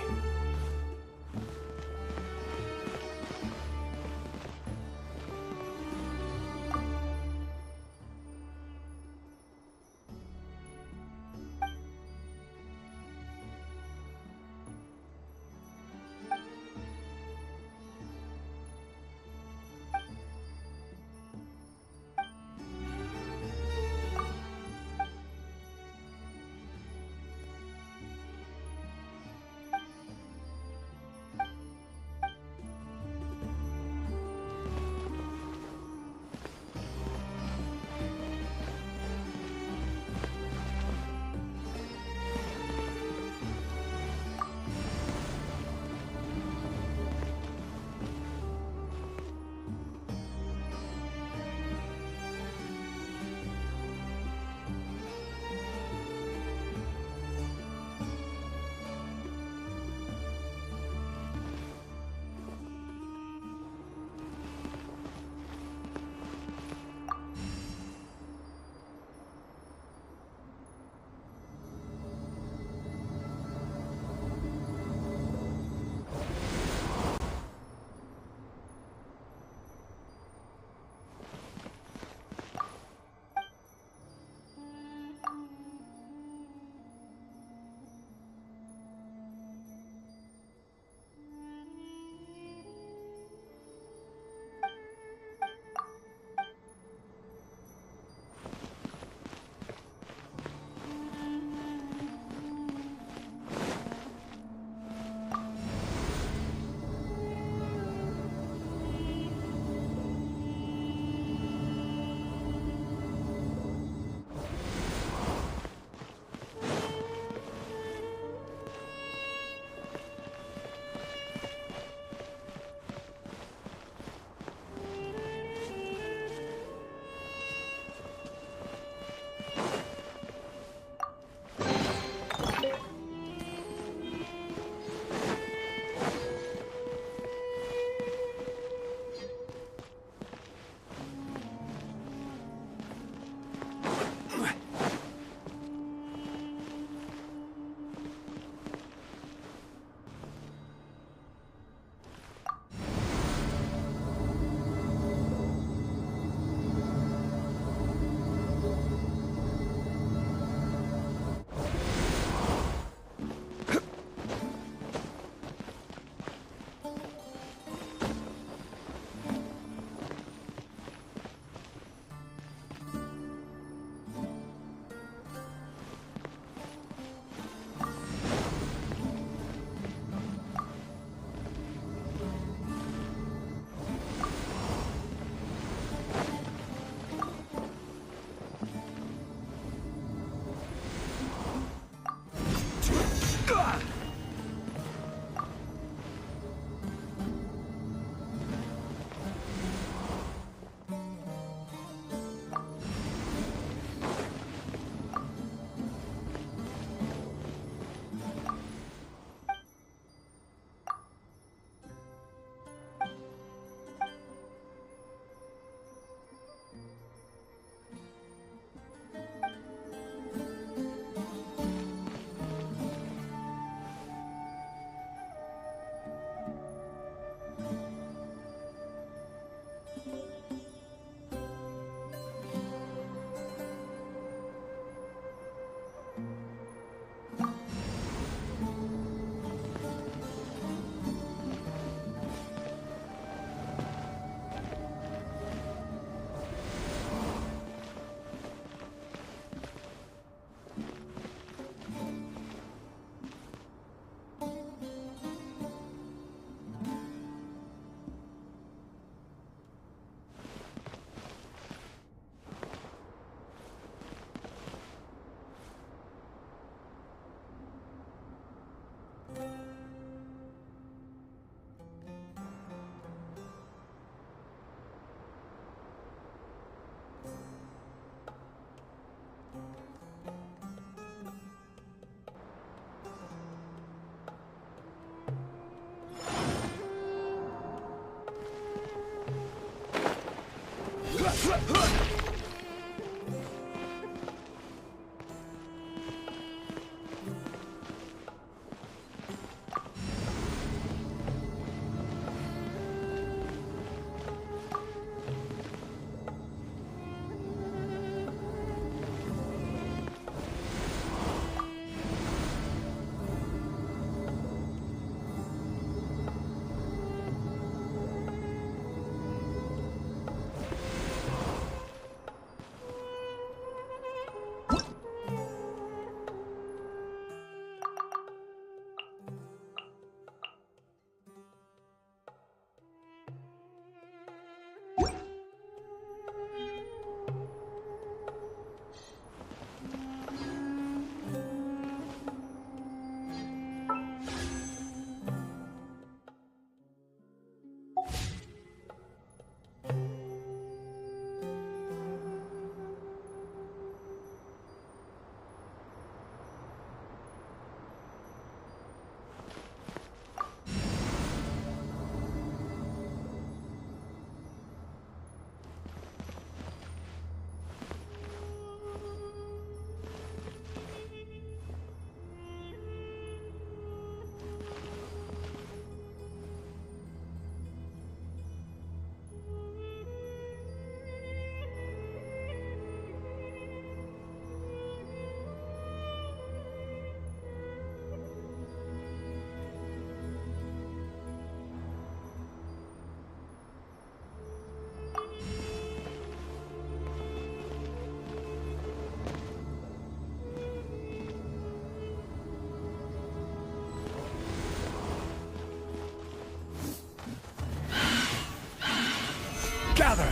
Gather!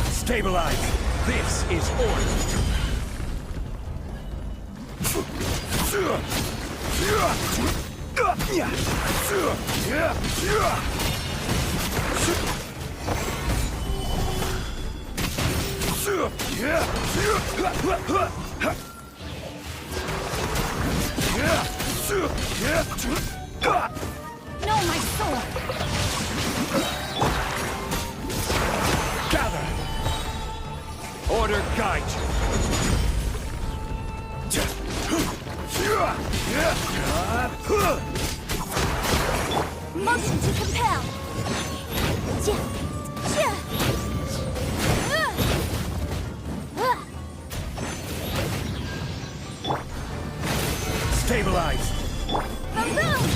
Stabilize! This is order! No, my sword! Gather! Order guide you! Motion to compel! Stabilize! Boom!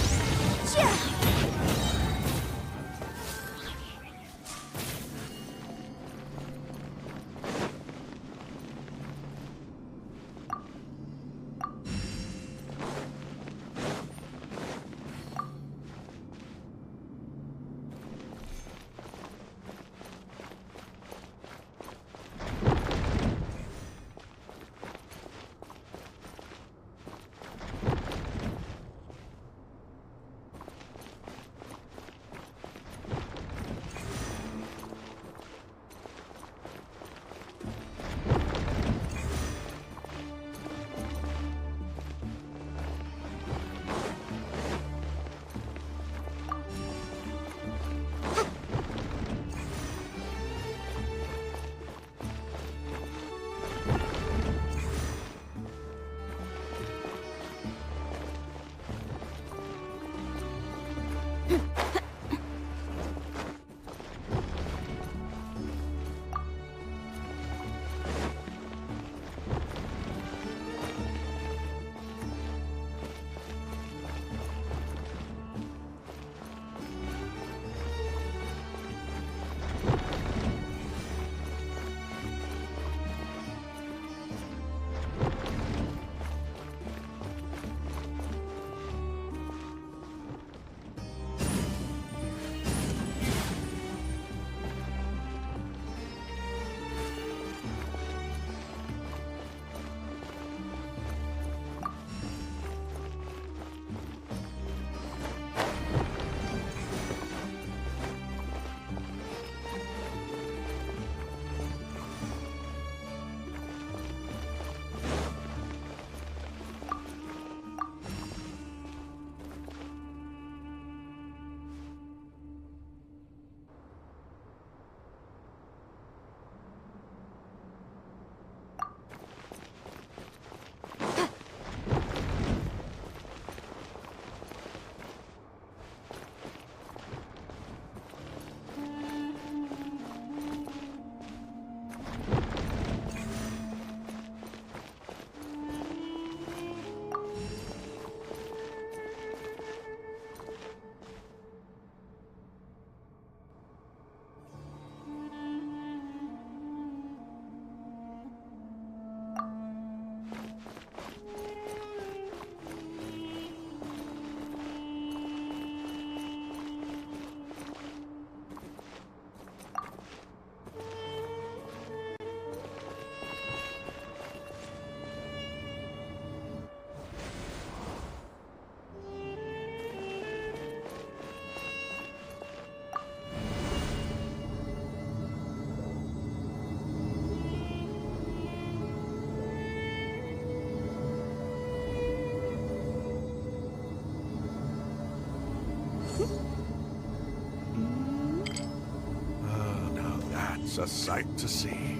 It's a sight to see.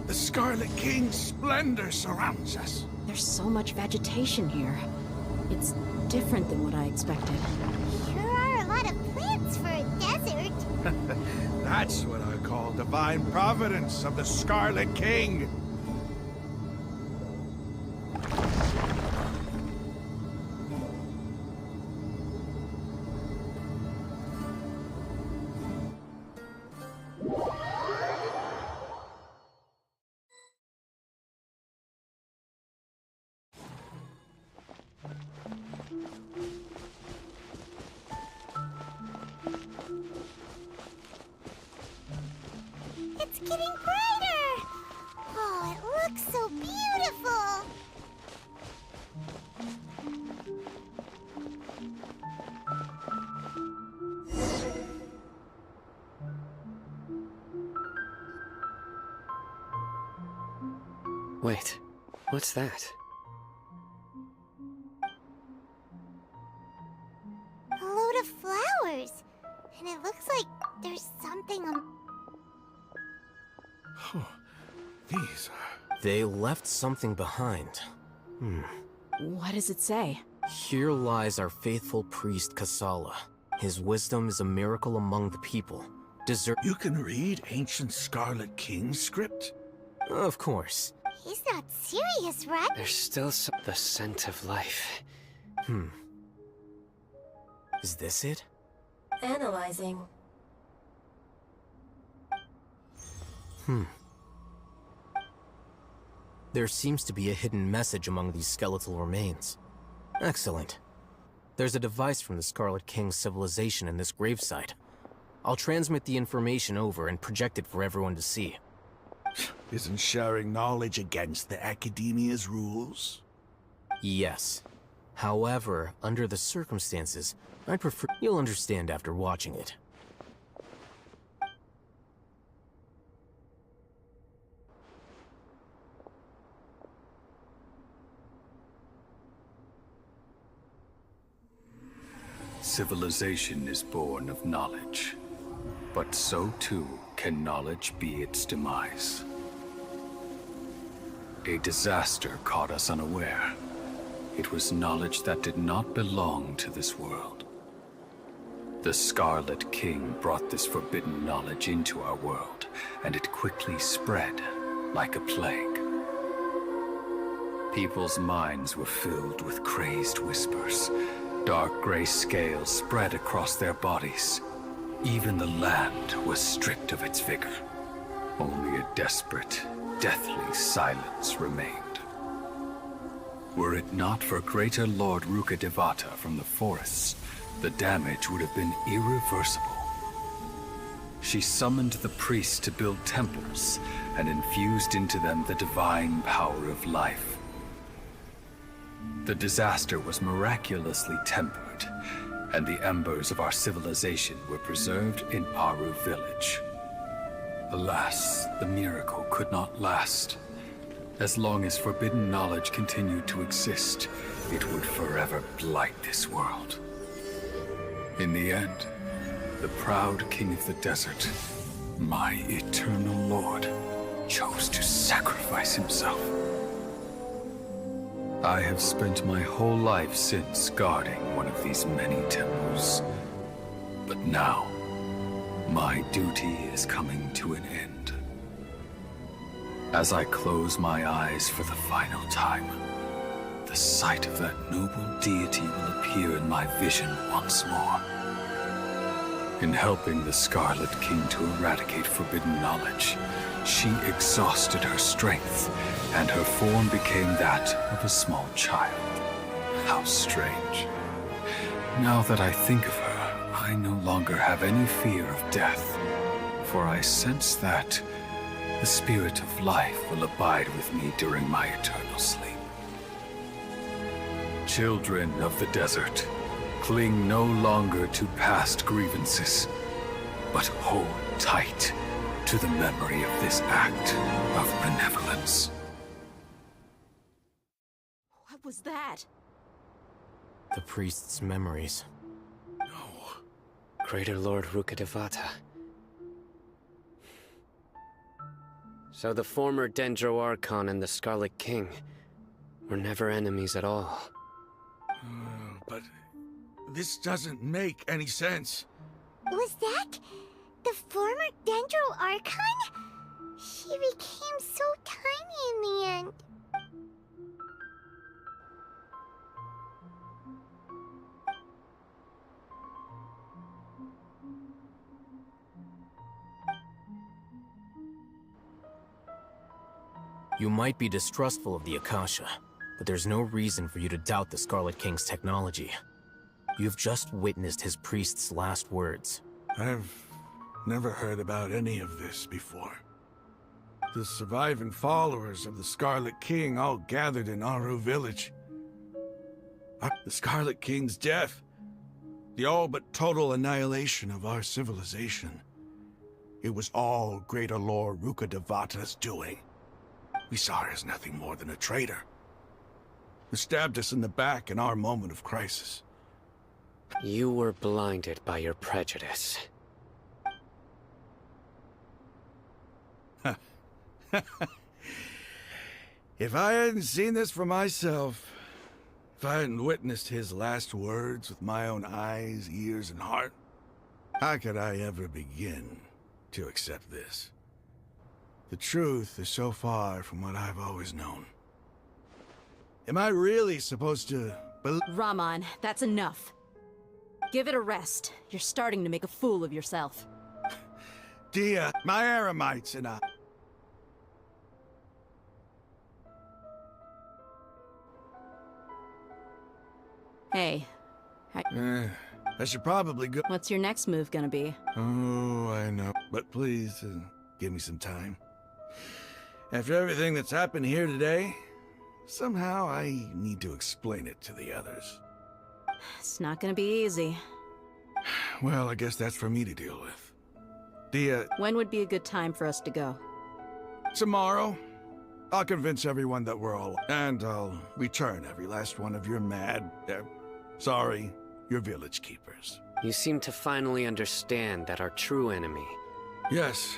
The Scarlet King's splendor surrounds us. There's so much vegetation here. It's different than what I expected. Sure are a lot of plants for a desert. That's what I call divine providence of the Scarlet King. It's getting brighter! Oh, it looks so beautiful! Wait, what's that? A load of flowers. And it looks like there's something These They left something behind. What does it say? Here lies our faithful priest Kasala. His wisdom is a miracle among the people. You can read ancient Scarlet King script? Of course. He's not serious, right? There's still the scent of life. Is this it? Analyzing. There seems to be a hidden message among these skeletal remains. Excellent. There's a device from the Scarlet King's civilization in this gravesite. I'll transmit the information over and project it for everyone to see. Isn't sharing knowledge against the Academia's rules? Yes. However, under the circumstances, I'd prefer... You'll understand after watching it. Civilization is born of knowledge, but so too can knowledge be its demise. A disaster caught us unaware. It was knowledge that did not belong to this world. The Scarlet King brought this forbidden knowledge into our world, and it quickly spread like a plague. People's minds were filled with crazed whispers. Dark gray scales spread across their bodies. Even the land was stripped of its vigor. Only a desperate, deathly silence remained. Were it not for greater Lord Rukkhadevata from the forests, the damage would have been irreversible. She summoned the priests to build temples and infused into them the divine power of life. The disaster was miraculously tempered, and the embers of our civilization were preserved in Aru village. Alas, the miracle could not last. As long as forbidden knowledge continued to exist, it would forever blight this world. In the end, the proud king of the desert, my eternal lord, chose to sacrifice himself. I have spent my whole life since guarding one of these many temples. But now, my duty is coming to an end. As I close my eyes for the final time, the sight of that noble deity will appear in my vision once more. In helping the Scarlet King to eradicate forbidden knowledge, she exhausted her strength, and her form became that of a small child. How strange. Now that I think of her, I no longer have any fear of death, for I sense that the spirit of life will abide with me during my eternal sleep. Children of the desert, cling no longer to past grievances, but hold tight to the memory of this act of benevolence. What was that? The priest's memories. Greater Lord Rukkhadevata. So the former Dendro Archon and the Scarlet King were never enemies at all. But this doesn't make any sense. Was that the former Dendro Archon? She became so tiny in the end. You might be distrustful of the Akasha, but there's no reason for you to doubt the Scarlet King's technology. You've just witnessed his priest's last words. I've never heard about any of this before. The surviving followers of the Scarlet King all gathered in Aru village. The Scarlet King's death, the all but total annihilation of our civilization. It was all Greater Lord Rukkhadevata's doing. We saw her as nothing more than a traitor, who stabbed us in the back in our moment of crisis. You were blinded by your prejudice. If I hadn't seen this for myself, if I hadn't witnessed his last words with my own eyes, ears, and heart, how could I ever begin to accept this? The truth is so far from what I've always known. Am I really supposed to believe? Raman, that's enough. Give it a rest. You're starting to make a fool of yourself. Dia, my Aramites and I... Hey. I should probably go... What's your next move gonna be? Oh, I know. But please, give me some time. After everything that's happened here today, somehow I need to explain it to the others. It's not gonna be easy. Well, I guess that's for me to deal with. Dia... When would be a good time for us to go? Tomorrow. I'll convince everyone that we're all... And I'll return every last one of your your village keepers. You seem to finally understand that our true enemy... Yes.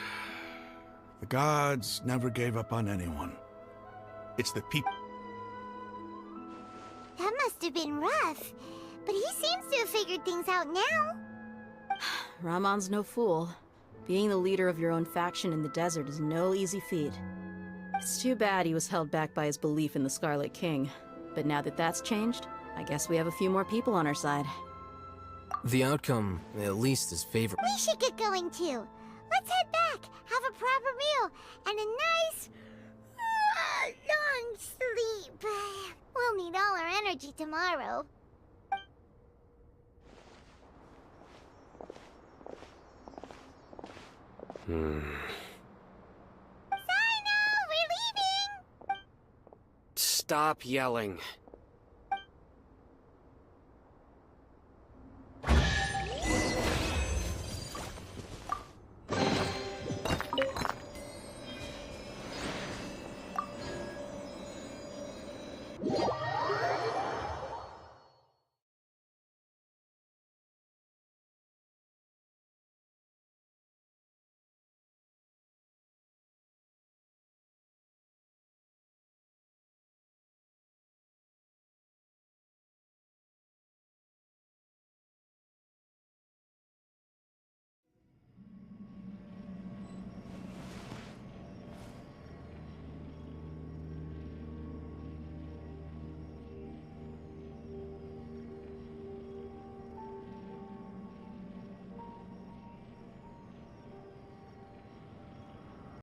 The gods never gave up on anyone. It's the people... That must have been rough, but he seems to have figured things out now. Ramon's no fool. Being the leader of your own faction in the desert is no easy feat. It's too bad he was held back by his belief in the Scarlet King. But now that that's changed, I guess we have a few more people on our side. The outcome, at least, is favorable. We should get going too. Let's head back, have a proper meal, and a nice, long sleep. We'll need all our energy tomorrow. Cyno, we're leaving! Stop yelling.